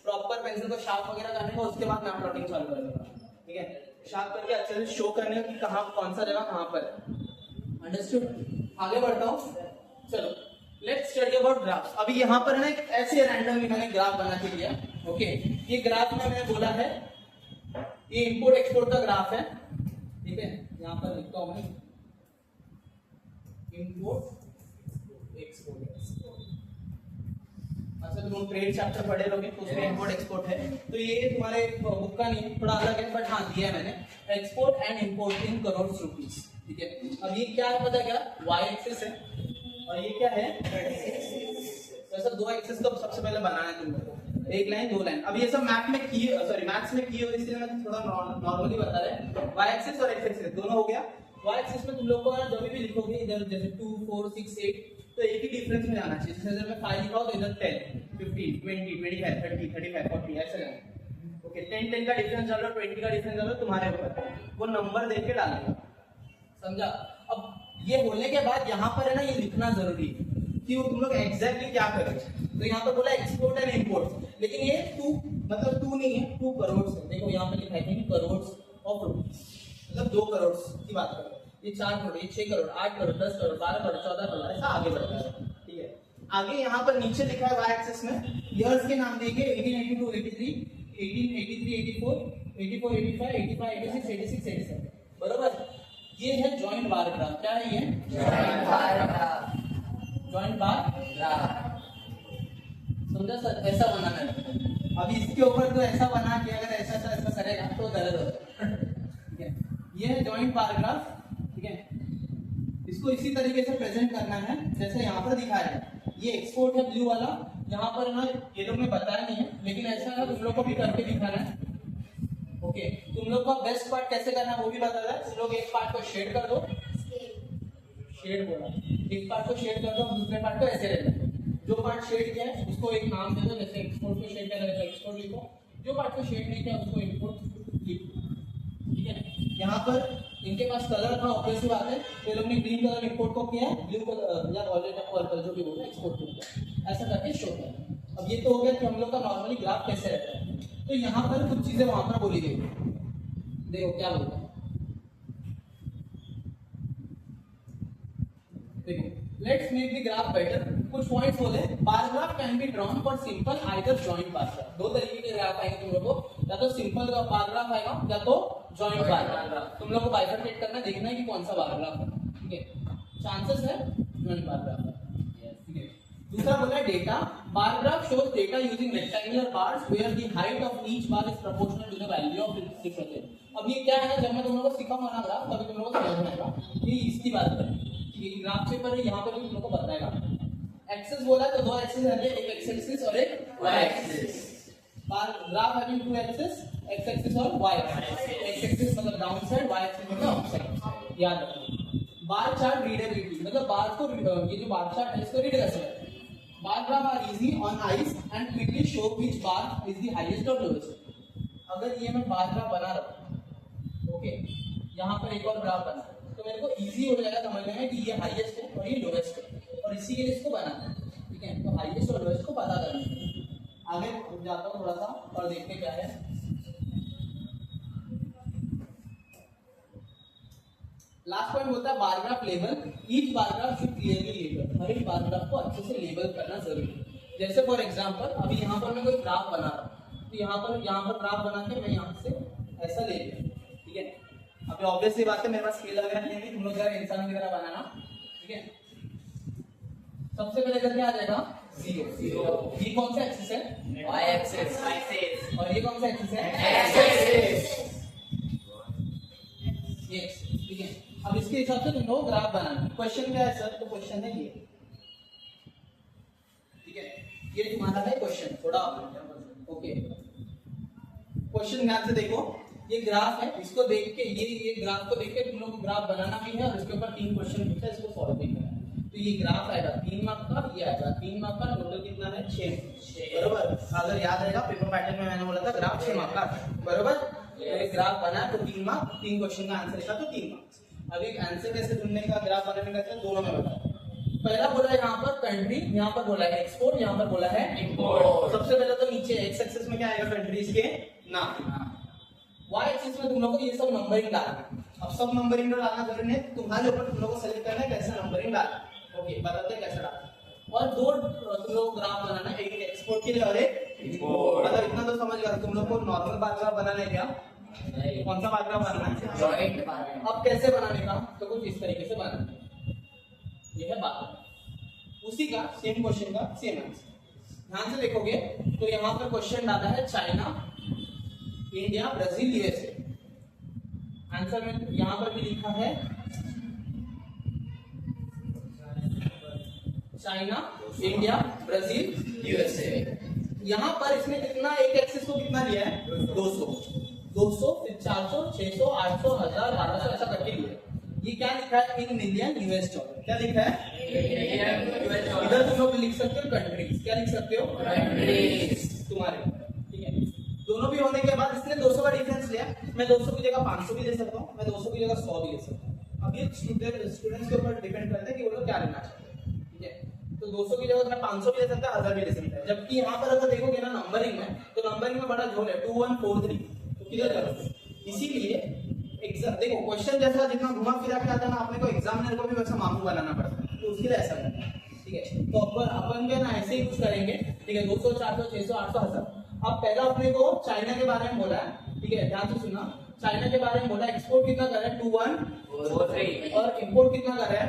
प्रॉपर पेंसिल को शार्प वगैरह करने का, उसके बाद मैप प्लॉटिंग चालू करेगा, ठीक है। शार्प करके अच्छे से शो करने की कहाँ कौन सा जगह कहाँ पर है। अंडरस्टूड? आगे बढ़ता हूँ, चलो लेट्स स्टडी अबाउट ग्राफ्स। अभी यहाँ पर ना एक ऐसे रैंडमली मैंने ग्राफ बना के दिया, ओके। ये ग्राफ में मैंने बोला है ये इंपोर्ट एक्सपोर्ट का ग्राफ है, ठीक है। यहाँ पर लिखता हूँ मैं इंपोर्ट एक्सपोर्ट। अच्छा, तुम ट्रेड चैप्टर पढ़े लोगे तो उसमें इंपोर्ट एक्सपोर्ट है, तो ये तुम्हारे बुक का नहीं, थोड़ा अलग है, बट हाँ दिया है मैंने, export and import in crore rupees, ठीक है। अब ये क्या है पता क्या? वाई एक्सिस है और ये क्या है? ऐसा दो एक्सिस तो सबसे पहले बनाना है तुम लोग को, एक लाइन दो लाइन। अब ये सब मैप में किए, सॉरी मैथ्स में किए, इसलिए मैं थोड़ा नॉर्मली बता रहे हैं। वाई एक्सिस और एक्स एक्सिस दोनों हो गया। वाई एक्सिस में तुम लोग को जब भी लिखोगे इधर जैसे 2 4 6 8 तो एक ही डिफरेंस में जाना चाहिए। जैसे अगर मैं 5 लिखा हूं तो इधर 10 15 20 25 30 35 40 ऐसे जाना, ओके। 10 10 का डिफरेंस डालो, 20 का डिफरेंस डालो, तुम्हारे ऊपर, वो नंबर देख के डालेगा, समझा? अब ये होने के बाद यहाँ पर है ना ये लिखना जरूरी है कि वो तुम लोग एग्जैक्टली क्या करोगे। तो यहाँ पर बोला एक्सपोर्ट एंड इंपोर्ट, लेकिन ये 2 मतलब 2 नहीं है, 2 करोड़ है। देखो यहाँ पर लिखा है कि करोड़ ऑफ रुपीज, मतलब 2 करोड़ की बात करो। ये 4 करोड़, ये 6 करोड़, 8 करोड़, 10 करोड़, 12 करोड़, 14 करोड़, ऐसा आगे बढ़ता है, ठीक है। आगे यहाँ पर नीचे लिखा है वाई एक्सिस में ईयर्स के नाम देंगे 1882 83 1883 84 84 85 85 86 86 87, बरोबर। ये है जॉइंट बार ग्राफ। क्या है ये? Joint bar graph. Joint bar graph, समझा सर? ऐसा बनाना है। अभी इसके ऊपर तो ऐसा बना के अगर ऐसा ऐसा करेगा तो गलत होता है, ठीक है। ये है जॉइंट बार ग्राफ, ठीक है। इसको इसी तरीके से प्रेजेंट करना है जैसे यहाँ पर दिखाया है। ये एक्सपोर्ट है ब्लू वाला, यहाँ पर ना ये लोग ने बताया नहीं है, लेकिन ऐसा है तुम लोग को भी करके दिखाना है, ओके। तुम लोग का बेस्ट पार्ट कैसे करना है वो भी बता रहा है। तुम लोग एक पार्ट को शेड कर दो, शेड बोला, एक पार्ट को शेड कर दो, दूसरे पार्ट को ऐसे रहने दो। जो पार्ट शेड किया है उसको एक नाम दे दो, जैसे एक्सपोर्ट को शेड किया है एक्सपोर्ट लिखो, जो पार्ट को शेड नहीं किया उसको इंपोर्ट लिखो, ठीक है। यहाँ पर इनके पास कलर था, ऑब्वियसली बात है, तो लोग ने ग्रीन कलर इंपोर्ट को किया, ब्लू कलर या वॉयलेट या पर्पल जो भी बोलते हैं एक्सपोर्ट को किया, ऐसा करके शो किया। अब ये तो हो गया कि हम लोग का नॉर्मली ग्राफ कैसे रहता है। तो यहाँ पर कुछ चीजें वहां पर बोली गई, देखो क्या बोलते हैं, देखो let's make the graph better. कुछ पॉइंट्स बोले, bar graph can be drawn for simple either joint bar graph. दो तरीके के ग्राफ आएंगे तुम लोग को, या तो सिंपल बार ग्राफ आएगा या तो जॉइंट बार ग्राफ। तुम लोग को बाइफरकेट करना, देखना है कि कौन सा बार ग्राफ है, ठीक है। चांसेस है जॉइंट बार ग्राफ है, ठीक है। दूसरा बोला है data, bar graph shows data using rectangular bars where the height of each bar is proportional to the value of difference. अब ये क्या है, जब मैं तुम लोगों को सिखाऊंगा ना ग्राफ, तभी तुम लोगों को समझ में आएगा कि इसकी बात करें। ये ग्राफ पेपर है, यहाँ पर भी तुम लोग को बताएगा। एक्सेस बोला तो दो एक्सेस रहते हैं, एक एक्स एक्सिस और एक Y axis. Bar graph having two axes, X axis और वाई एक्सिस। एक्स एक्सिस मतलब डाउन साइड, वाई एक्सिस मतलब अप साइड, याद रखना। बार चार्ट रीडेबिलिटी मतलब बार को, ये जो बार चार्ट है इसको रीड कैसे करते हैं। Bar graph are easy on eyes and quickly show which bar is the highest और लोएस्ट। अगर ये मैं बार ग्राफ बना रहा हूं, ओके, यहाँ पर एक और ग्राफ बना, तो मेरे को इजी हो जाएगा समझने में कि ये हाईएस्ट है और ये लोएस्ट है, और इसी के लिए इसको बनाना है, ठीक है। तो हाईएस्ट और लोएस्ट को पता करना है। आगे जाता हूँ थोड़ा सा और देखते क्या है। लास्ट पॉइंट होता है bar graph label. Each bar graph should clearly label. हर एक बार ग्राफ को अच्छे से लेबल करना जरूरी है। जैसे फॉर एग्जांपल अभी यहाँ पर मैं कोई ग्राफ बना रहा हूँ, तो यहाँ पर ग्राफ बना के मैं यहाँ से ऐसा ले लिया, ठीक है। अभी ऑब्वियसली बात है, मेरे पास स्केल वगैरह नहीं है, तुम लोग जरा इंसान की तरह बनाना, ठीक है। सबसे पहले करके आ जाएगा 0। ये कौन सा एक्सिस है, वाई एक्सिस, और ये कौन सा एक्सिस है, एक्स एक्सिस, ठीक है। अब इसके हिसाब से तुम लोग ग्राफ बनाना। क्वेश्चन क्या है सर, तो क्वेश्चन है ये, ठीक है। ये तुम्हारा है क्वेश्चन, थोड़ा ओके। क्वेश्चन ध्यान से देखो, ये ग्राफ है, इसको देख के ये ग्राफ को देख के तुम लोग को ग्राफ बनाना भी है, और इसके ऊपर 3 क्वेश्चन पूछा है, इसको सॉल्व भी करना है। तो ये ग्राफ आएगा 3 मार्क का, ये आएगा 3 मार्क का, टोटल कितना है 6, बरोबर। अगर याद रहेगा पेपर पैटर्न में मैंने बोला था ग्राफ 6 मार्क का, बरोबर। एक ग्राफ बना तो 3 मार्क, 3 क्वेश्चन का आंसर था तो 3 मार्क्स। अब एक आंसर कैसे ढूंढने का, ग्राफ बनाने का, दोनों में बताया। पहला बोला है यहाँ पर कंट्री, यहाँ पर बोला है एक्सपोर्ट, यहाँ पर बोला है इंपोर्ट। सबसे पहले तो नीचे एक्स एक्सिस में क्या आएगा, कंट्रीज के नाम। वाई एक्सिस में तुम लोग को ये सब नंबरिंग डालना है। अब सब नंबरिंग डालना जरूरी नहीं, तुम्हारे ऊपर तुम लोग को सेलेक्ट करना है कैसा नंबरिंग डालना, ओके, बताते हैं कैसे डालना। और दो तुम लोग ग्राफ बनाना है, एक एक्सपोर्ट के लिए और एक इंपोर्ट। मतलब इतना तो समझ गया, तुम लोग को नॉर्मल बार ग्राफ बनाना है क्या, कौन सा बार ग्राफ बनाना है, जॉइंट बार। अब कैसे बनाने का, तो कुछ इस तरीके से बनाना है, ये है बात। उसी का सेम क्वेश्चन का सेम आंसर। ध्यान से देखोगे तो यहाँ पर क्वेश्चन डाला है China, India, Brazil, USA. Answer में यहाँ पर भी लिखा है चाइना, इंडिया, ब्राजील, यूएसए। यहाँ पर इसमें कितना, एक एक्सिस को कितना लिया है, 200, फिर 400, 600, 800, 1000, 1200 ऐसा करके लिया है। ये क्या लिखा है, इन मिलियन यूएस डॉलर। क्या लिखा है, इधर तुम लोग लिख सकते हो कंट्रीज, क्या लिख सकते हो, कंट्रीज तुम्हारे, ठीक है। दोनों भी होने के बाद इसने 200 का डिफरेंस लिया, मैं 200 की जगह 500 भी ले सकता हूँ, मैं 200 की जगह 100 भी ले सकता हूँ। अब ये स्टूडेंट्स के ऊपर डिपेंड करता है कि वो लोग क्या लेना चाहते हैं, ठीक है। तो 200 की जगह मैं 500 भी ले सकता हूँ, 1000 भी ले सकता है। जबकि यहाँ पर अगर देखोगे ना नंबरिंग में, तो नंबरिंग में बड़ा झोल है, 2143, तो क्लियर करो। इसीलिए एग्जाम देखो, क्वेश्चन जैसा जितना घुमा फिरा के आता है ना, अपने को एग्जामिनर को भी वैसा मामू बनाना पड़ता है, तो उसके लिए ऐसा करना है, ठीक है। तो अपन क्या ना ऐसे ही कुछ करेंगे, ठीक है। 200, 400, 600, 800, 1000। अब पहला अपने को चाइना के बारे में बोला है, ठीक है, ध्यान से सुनना। चाइना के बारे में बोला, एक्सपोर्ट कितना कर रहा है, 2143, और इंपोर्ट कितना कर रहा है,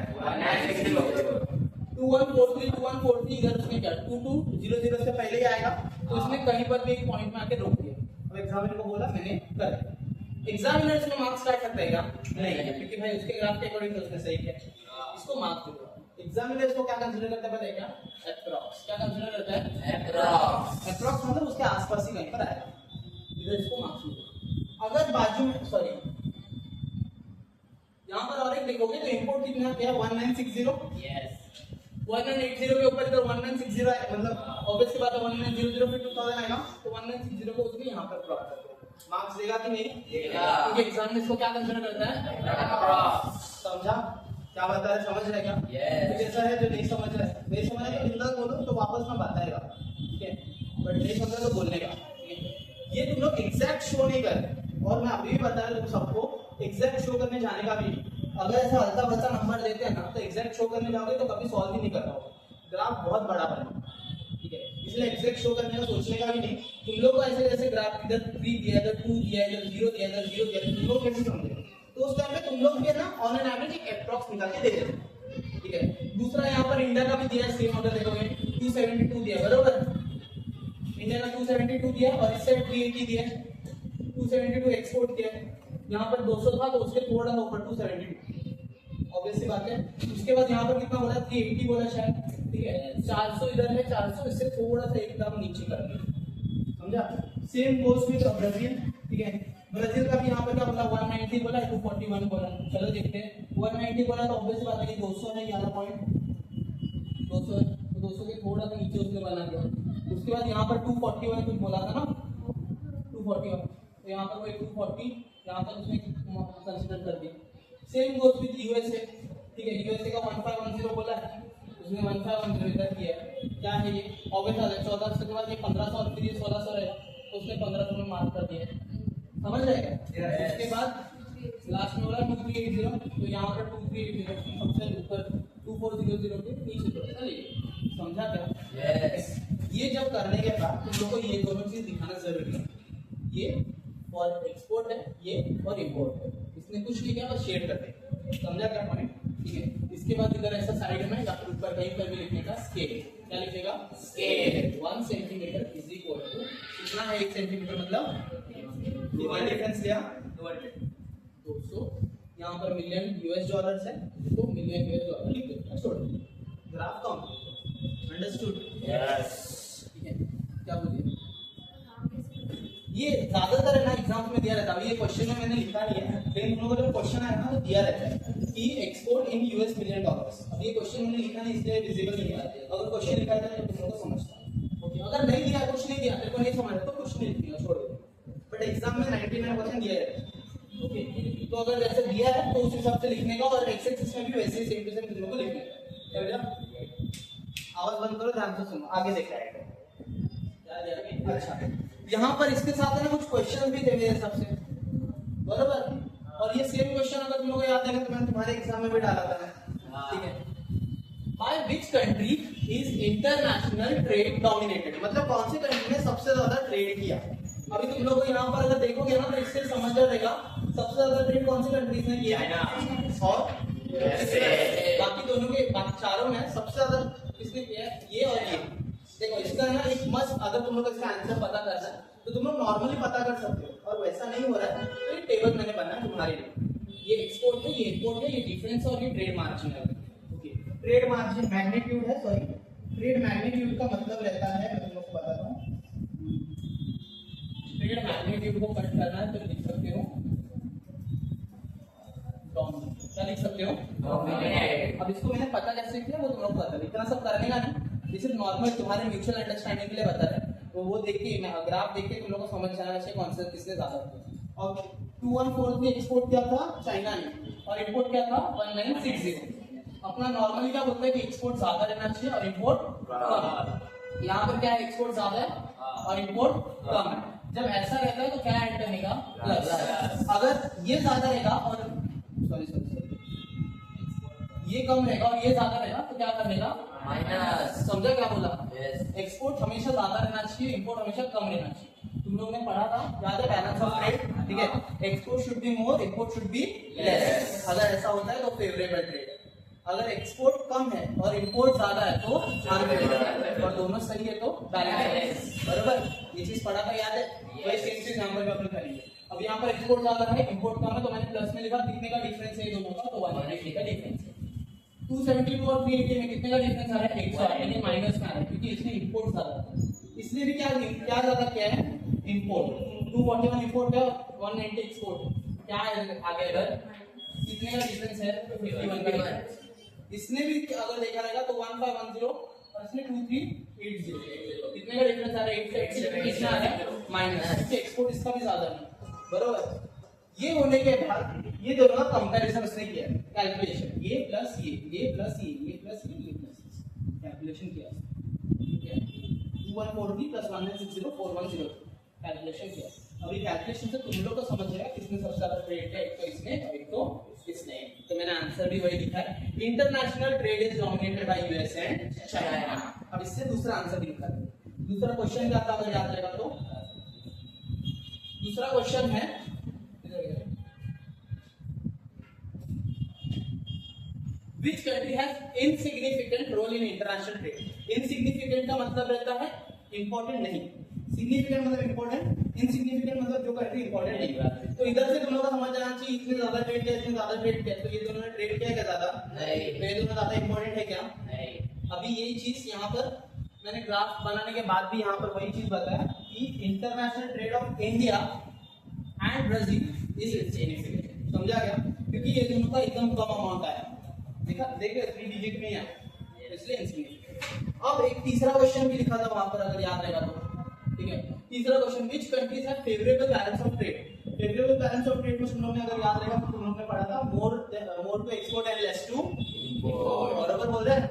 2143, 2143। इधर उसने क्या 2200 से पहले ही आएगा, तो इसने कहीं पर भी एक पॉइंट में आके रोक दिया। अब एग्जामिनर को बोला मैंने कर दिया। एग्जामिनर इसमें मार्क्स काट सकता है क्या, नहीं, क्योंकि भाई उसके ग्राफ के अकॉर्डिंग तो उसने सही किया, इसको मार्क्स दो। एग्जामिनर इसको क्या कंसीडर करता है पता है क्या, अप्रॉक्स। क्या कंसीडर करता है, अप्रॉक्स। अप्रॉक्स मतलब उसके आसपास ही कहीं पर आएगा, इधर इसको मार्क्स दो। अगर बाजू में सॉरी यहाँ पर और एक देखोगे तो इंपोर्ट कितना क्या, 1960, यस 1980 के ऊपर इधर 1960 है, मतलब ऑब्वियसली बात है 1900 फिर 2000 आएगा, तो 1960 को उसको यहाँ पर प्लॉट कर दो। मार्क्स देगा कि नहीं देगा। क्योंकि एग्जाम में इसको क्या कंसीडर करता है, समझा क्या बता रहे, समझ रहे क्या? Yes. जैसा है जो नहीं समझ रहा है, नहीं समझ रहा तो हिंदी बोलो तो वापस में बताएगा, ठीक है, बट नहीं समझ रहा तो बोलने का, ठीक है। ये तुम लोग एग्जैक्ट शो नहीं कर रहे, और मैं अभी भी बता रहा हूँ सबको एग्जैक्ट शो करने जाने का भी, अगर ऐसा हल्का बच्चा नंबर देते हैं ना तो एग्जैक्ट शो करने जाओगे तो कभी सॉल्व ही नहीं कर पाओगे, ग्राफ बहुत बड़ा बनेगा, ठीक है, इसलिए एग्जैक्ट शो करने का सोचने का भी नहीं। तुम लोग को ऐसे जैसे ग्राफ इधर 3 दिया, इधर 2 दिया, इधर 0 दिया, इधर 0 दिया, तुम लोग कैसे समझे? तो उस टाइम पे तुम लोग भी ना ऑन एन एवरेज एक एप्रोक्स निकाल के दे देते, ठीक है। दूसरा यहाँ पर इंडिया का भी दिया है सेम, अगर देखोगे 272 दिया, बरोबर, इंडिया का 272 दिया और इससे 380 दिया, 272 एक्सपोर्ट किया, यहाँ पर 200 था तो उसके थोड़ा सा ऊपर 272, ऑब्वियसली बात है। उसके बाद यहाँ पर कितना बोला, 380 बोला शायद, ठीक है, 400 इधर है, 400 इससे थोड़ा सा एकदम नीचे कर दिया, समझा? सेम गोस विद ब्राजील, ठीक है, ब्राजील का भी यहाँ पर क्या बोला, 190 बोला, 241 बोला, चलो देखते हैं। 190 बोला तो ऑब्वियसली बात है कि 200 है, 11 पॉइंट 200 है, तो 200 के थोड़ा सा नीचे उसने बना दिया। उसके बाद यहाँ पर 241 कुछ बोला था ना, 241, तो यहाँ पर वो 240 यहाँ पर उसने कंसीडर कर दिया। सेम गोस विद यूएसए, ठीक है, यूएसए का 1510 बोला है, उसने 1510 इधर किया है, क्या है ये ऑब्वियस है, 1400 के बाद ये 1500 और फिर ये 1600 रहेगा, तो उसने 1500 में मार्क कर दिया है, समझ जाएगा। उसके बाद लास्ट में बोला 2380, तो यहाँ पर 2380 सबसे ऊपर 2400 के नीचे तो चलिए, समझा क्या? Yes. ये जब करने के बाद तुम लोग को ये दोनों चीज दिखाना जरूरी है, ये और एक्सपोर्ट है, ये और इंपोर्ट है, इसने कुछ नहीं किया बस शेड कर दे, समझा क्या पॉइंट? ठीक है, इसके बाद इधर ऐसा साइड में या फिर ऊपर कहीं पर भी लिखने का स्केल, क्या लिखेगा? Scale 1 centimetre is equal to कितना है, 1 सेंटीमीटर मतलब कितना डिफरेंस लिया, 200, यहाँ पर मिलियन यूएस डॉलर्स है तो मिलियन यूएस डॉलर लिख दो, छोड़ दो, ग्राफ काउंट, अंडरस्टूड? Yes. ठीक है, क्या बोलिए? ये ज्यादातर है ना एग्जाम में दिया रहता है, ये क्वेश्चन में मैंने लिखा नहीं है, लेकिन तुम लोगों को जब क्वेश्चन आया ना तो दिया रहता है कि export in US million dollars. अब ये क्वेश्चन मैंने लिखा नहीं इसलिए विजिबल नहीं है, अगर क्वेश्चन लिखा है तो तुम लोग को समझता, ओके, अगर नहीं दिया कुछ नहीं दिया तेरे को नहीं समझ तो कुछ नहीं लिखना, छोड़ दो, बट एग्जाम में 99% दिया है, ओके, तो अगर वैसे दिया है तो उस हिसाब से लिखने का, और एक्स एक्सिस में भी वैसे ही सेम टू सेम तुम लोग को लिखना है, समझा? आवाज बंद करो, ध्यान से सुनो, आगे देख रहा है। अच्छा, यहाँ पर इसके साथ है ना कुछ क्वेश्चन भी थे मेरे हिसाब से, बरोबर, और ये सेम क्वेश्चन अगर तुम लोग को याद है तो मैंने तुम्हारे एग्जाम में भी डाला था, ठीक है। By which country is international trade dominated, मतलब कौन सी कंट्री ने सबसे ज्यादा ट्रेड किया? अभी तुम लोग यहाँ पर अगर देखोगे ना तो इससे समझ रहेगा सबसे ज्यादा ट्रेड कौन सी कंट्रीज ने किया है, और बाकी दोनों के बाकी चारों में सबसे ज्यादा किसने किया है, ये और ये। देखो इसका ना एक मस्त, अगर तुम लोग इसका आंसर पता करना है तो तुम लोग नॉर्मली पता कर सकते हो, और वैसा नहीं हो रहा है तो ये टेबल मैंने बनाया है तुम्हारे लिए, ये एक्सपोर्ट है, ये इंपोर्ट है, ये डिफरेंस और ये ट्रेड मार्जिन है, ओके। ट्रेड मार्जिन मैग्नीट्यूड है, सॉरी, ट्रेड मैग्नीट्यूड का मतलब रहता है, मैं तुम लोग को बताता हूँ, ट्रेड मैग्नीट्यूड को कट करना है तो लिख सकते हो क्या लिख सकते हो, अब इसको मैंने पता कैसे किया वो तुम लोग पता, इतना सब करने का नहीं, ये सिर्फ नॉर्मल तुम्हारे म्यूचुअल अंडरस्टैंडिंग के लिए बता रहे हैं, तो वो देख के ग्राफ देख के तुम लोग को समझ जाना चाहिए कौन सा किसने ज्यादा किया। और 214 में एक्सपोर्ट किया था चाइना ने, और इंपोर्ट क्या था 1960। अपना नॉर्मली क्या बोलते हैं कि एक्सपोर्ट ज्यादा रहना चाहिए और इंपोर्ट कम, यहाँ पर क्या है, एक्सपोर्ट ज्यादा है और इंपोर्ट कम है, जब ऐसा रहता है तो क्या ऐड करने का, प्लस, अगर ये ज्यादा रहेगा और ये कम रहेगा और ये ज्यादा रहेगा तो क्या करने का, माइनस, समझा क्या बोला? एक्सपोर्ट हमेशा ज्यादा रहना चाहिए, इंपोर्ट हमेशा कम रहना चाहिए, तुम लोगों ने पढ़ा था, याद है, बैलेंस ऑफ ट्रेड, ठीक है, export should be more, import should be less, अगर ऐसा होता है तो फेवरेबल ट्रेड, अगर एक्सपोर्ट कम है और इंपोर्ट ज्यादा है तो अनफेवरेबल, और दोनों सही है तो बैलेंस, बराबर, ये चीज पढ़ा था, याद है? वही सेम चीज यहाँ पर भी अपन करेंगे। अब यहाँ पर एक्सपोर्ट ज्यादा है, इंपोर्ट कम है, तो मैंने प्लस में लिखा, कितने का डिफरेंस है दोनों का, तो 180 का डिफरेंस है। 272 और 380 में कितने का डिफरेंस आ रहा है, 108, यानी माइनस में आ रहा है, क्योंकि इसने इंपोर्ट ज्यादा है, इसलिए भी क्या ज्यादा क्या है, इंपोर्ट। 241 इंपोर्ट है, 190 एक्सपोर्ट, क्या है आगे इधर, कितने का डिफरेंस है, 51 का डिफरेंस। इसने भी अगर देखा रहेगा तो 1510 और इसने 2380, कितने का डिफरेंस आ रहा है, 8 से कितना आ रहा है, माइनस, क्योंकि एक्सपोर्ट एक्सपोर्ट इसका भी ज्यादा नहीं, बरोबर। ये होने के बाद ये दोनों का कंपैरिजन उसने किया, कैलकुलेशन, ये प्लस ये प्लस ये प्लस ये प्लस कैलकुलेशन किया, ठीक है। 2143 प्लस 1960 410 कैलकुलेशन किया। अभी कैलकुलेशन से तुम लोग को समझ जाएगा किसने सबसे ज्यादा ट्रेड किया, एक तो इसने और एक तो इसने। तो मैंने आंसर भी वही लिखा है, international trade is dominated by US and China. अब इससे दूसरा आंसर भी लिखा है। दूसरा क्वेश्चन क्या था अगर याद रहेगा तो, दूसरा क्वेश्चन है Which country has insignificant role in international trade? Insignificant का मतलब रहता है important नहीं, significant मतलब important, insignificant मतलब जो country important नहीं। तो इधर से तुम लोग को समझ जाना चाहिए इसने ज्यादा ट्रेड किया, इसने ज्यादा ट्रेड किया, तो ये दोनों ने ट्रेड किया क्या ज्यादा? नहीं। तो ये दोनों ज्यादा important है क्या? नहीं। अभी यही चीज यहाँ पर मैंने ग्राफ बनाने के बाद भी यहाँ पर वही चीज बताया कि international trade off India and Brazil is insignificant. समझा गया? क्योंकि ये दोनों का एकदम कम अमाउंट आया, देखा देखिए 3 डिजिट में है, इसलिए इनसिग्निफिकेंट। अब एक तीसरा क्वेश्चन भी लिखा था वहां पर अगर याद रहेगा तो, ठीक है। तीसरा question, which countries have favourable balance of trade? Favourable balance of trade में तुम लोग ने अगर याद रहेगा तो तुम लोग ने पढ़ा था more to export and less to import, बराबर बोल रहे हैं?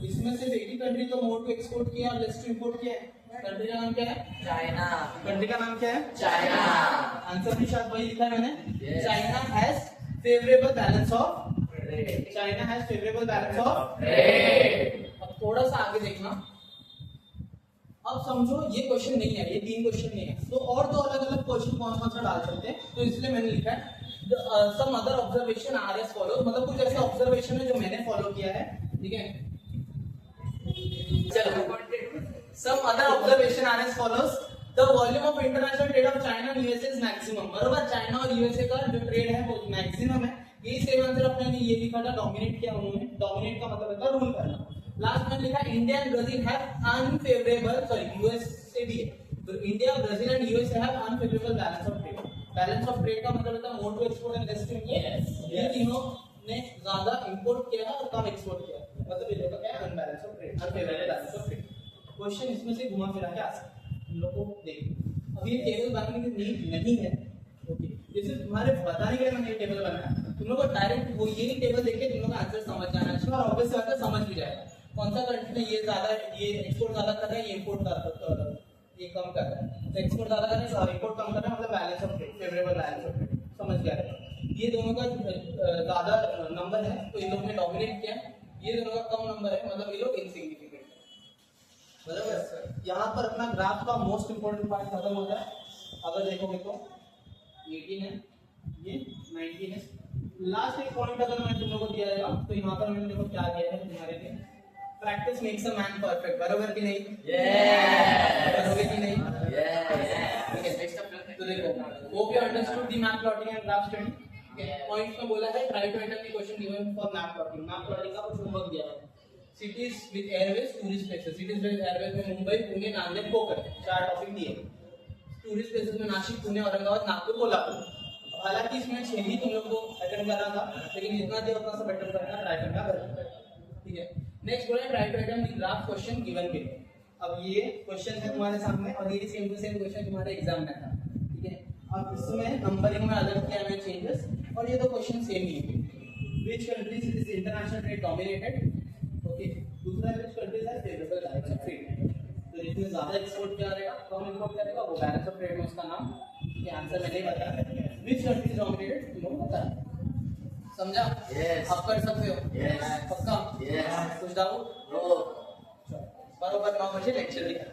इसमें से एक ही कंट्री तो मोर टू एक्सपोर्ट किया और लेस टू इंपोर्ट किया है। कंट्री का नाम क्या है? चाइना। कंट्री का नाम क्या है? चाइना। आंसर भी शायद वही लिखा है मैंने, China has favourable balance of trade. China has favourable balance of trade. अब थोड़ा सा आगे देखना, अब समझो ये क्वेश्चन नहीं है, ये 3 क्वेश्चन नहीं है, तो और तो अलग अलग क्वेश्चन कौन कौन सा डाल सकते हैं, तो इसलिए मैंने लिखा है some other observation are as follow, मतलब कुछ ऐसे ऑब्जर्वेशन है जो मैंने फॉलो किया है, ठीक है। चलो, some other observation are as follows, the volume of international trade of China and USA is maximum, बराबर। चाइना और यूएसए का जो ट्रेड है वो मैक्सिमम है। ये सेम आंसर अपने ने ये लिखा था, डोमिनेट किया उन्होंने, डोमिनेट का मतलब होता है रूल करना। लास्ट में लिखा India and Brazil have unfavourable, sorry USA भी है, तो India, Brazil and USA have unfavourable balance of trade. Balance of trade का मतलब होता है more to export and less to import. ये तीनों ने ज्यादा इंपोर्ट किया और कम एक्सपोर्ट किया, मतलब ये होता है unbalance of trade, unfavourable balance of trade. Question इसमें से घुमा फिरा के आ सकता है, तुम लोग को देखो। अब ये टेबल बनाने की नीड नहीं है, ओके, जैसे तुम्हारे बताने के लिए मैंने ये टेबल बनाया, तुम लोग को डायरेक्ट वो ये टेबल देख के तुम लोग का आंसर समझ जाना चाहिए और ऑब्वियस बात है समझ भी जाएगा कौन सा कंट्री में ये ज्यादा, ये एक्सपोर्ट ज्यादा कर रहा है, ये इंपोर्ट ये कम कर रहा है, तो एक्सपोर्ट ज्यादा कर रहा है और इंपोर्ट कम कर रहा है, मतलब balance of trade, favourable balance of trade, समझ गया। ये दोनों का ज्यादा नंबर है तो इन लोग ने डोमिनेट किया, ये दोनों का कम नंबर है मतलब ये लोग इनसिग्निफिकेंट, बराबर। यहाँ पर अपना ग्राफ का मोस्ट इंपोर्टेंट पार्ट खत्म हो जाए। अगर देखोगे तो 18 है, ये 19 है। लास्ट एक पॉइंट अगर मैं तुम लोगों को दिया जाएगा तो यहाँ पर मैंने देखो क्या किया है तुम्हारे लिए, practice makes a man perfect, बराबर कि नहीं? करोगे कि नहीं? तो देखो, hope you understood the map plotting and graph study. Point में बोला है try to attempt the question given for map plotting. Map plotting का कुछ होमवर्क दिया है। Cities with airways, tourist places. Cities with airways में मुंबई, पुणे, नांदेड़, कोकण, 4 टॉपिक दिए। Tourist places में नासिक, पुणे, औरंगाबाद, नागपुर, कोल्हापुर। हालांकि इसमें 6 ही तुम लोग को अटेम्प्ट करना था, लेकिन जितना दिया उतना सब अटेम्प्ट करना, ट्राई करना, ठीक है। नेक्स्ट बोला try to attempt the graph question given below. अब ये क्वेश्चन है तुम्हारे सामने और ये सेम टू सेम क्वेश्चन तुम्हारे एग्जाम में था, ठीक है। अब इसमें नंबरिंग में अलग किया है चेंजेस और ये दो क्वेश्चन सेम ही है। Which countries is international trade dominated, okay. दूसरा which countries have favourable balance of trade, तो जिसमें ज्यादा एक्सपोर्ट किया जाएगा, कम इंपोर्ट करेगा, वो बैलेंस ऑफ ट्रेड में उसका नाम, ये आंसर मैंने बताया। व्हिच कंट्री इज डोमिनेटेड तुम लोग बता, समझा? यस, आप कर सकते हो। यस, पक्का? यस। कुछ डाउट? नो। बराबर 9 बजे लेक्चर दिखा।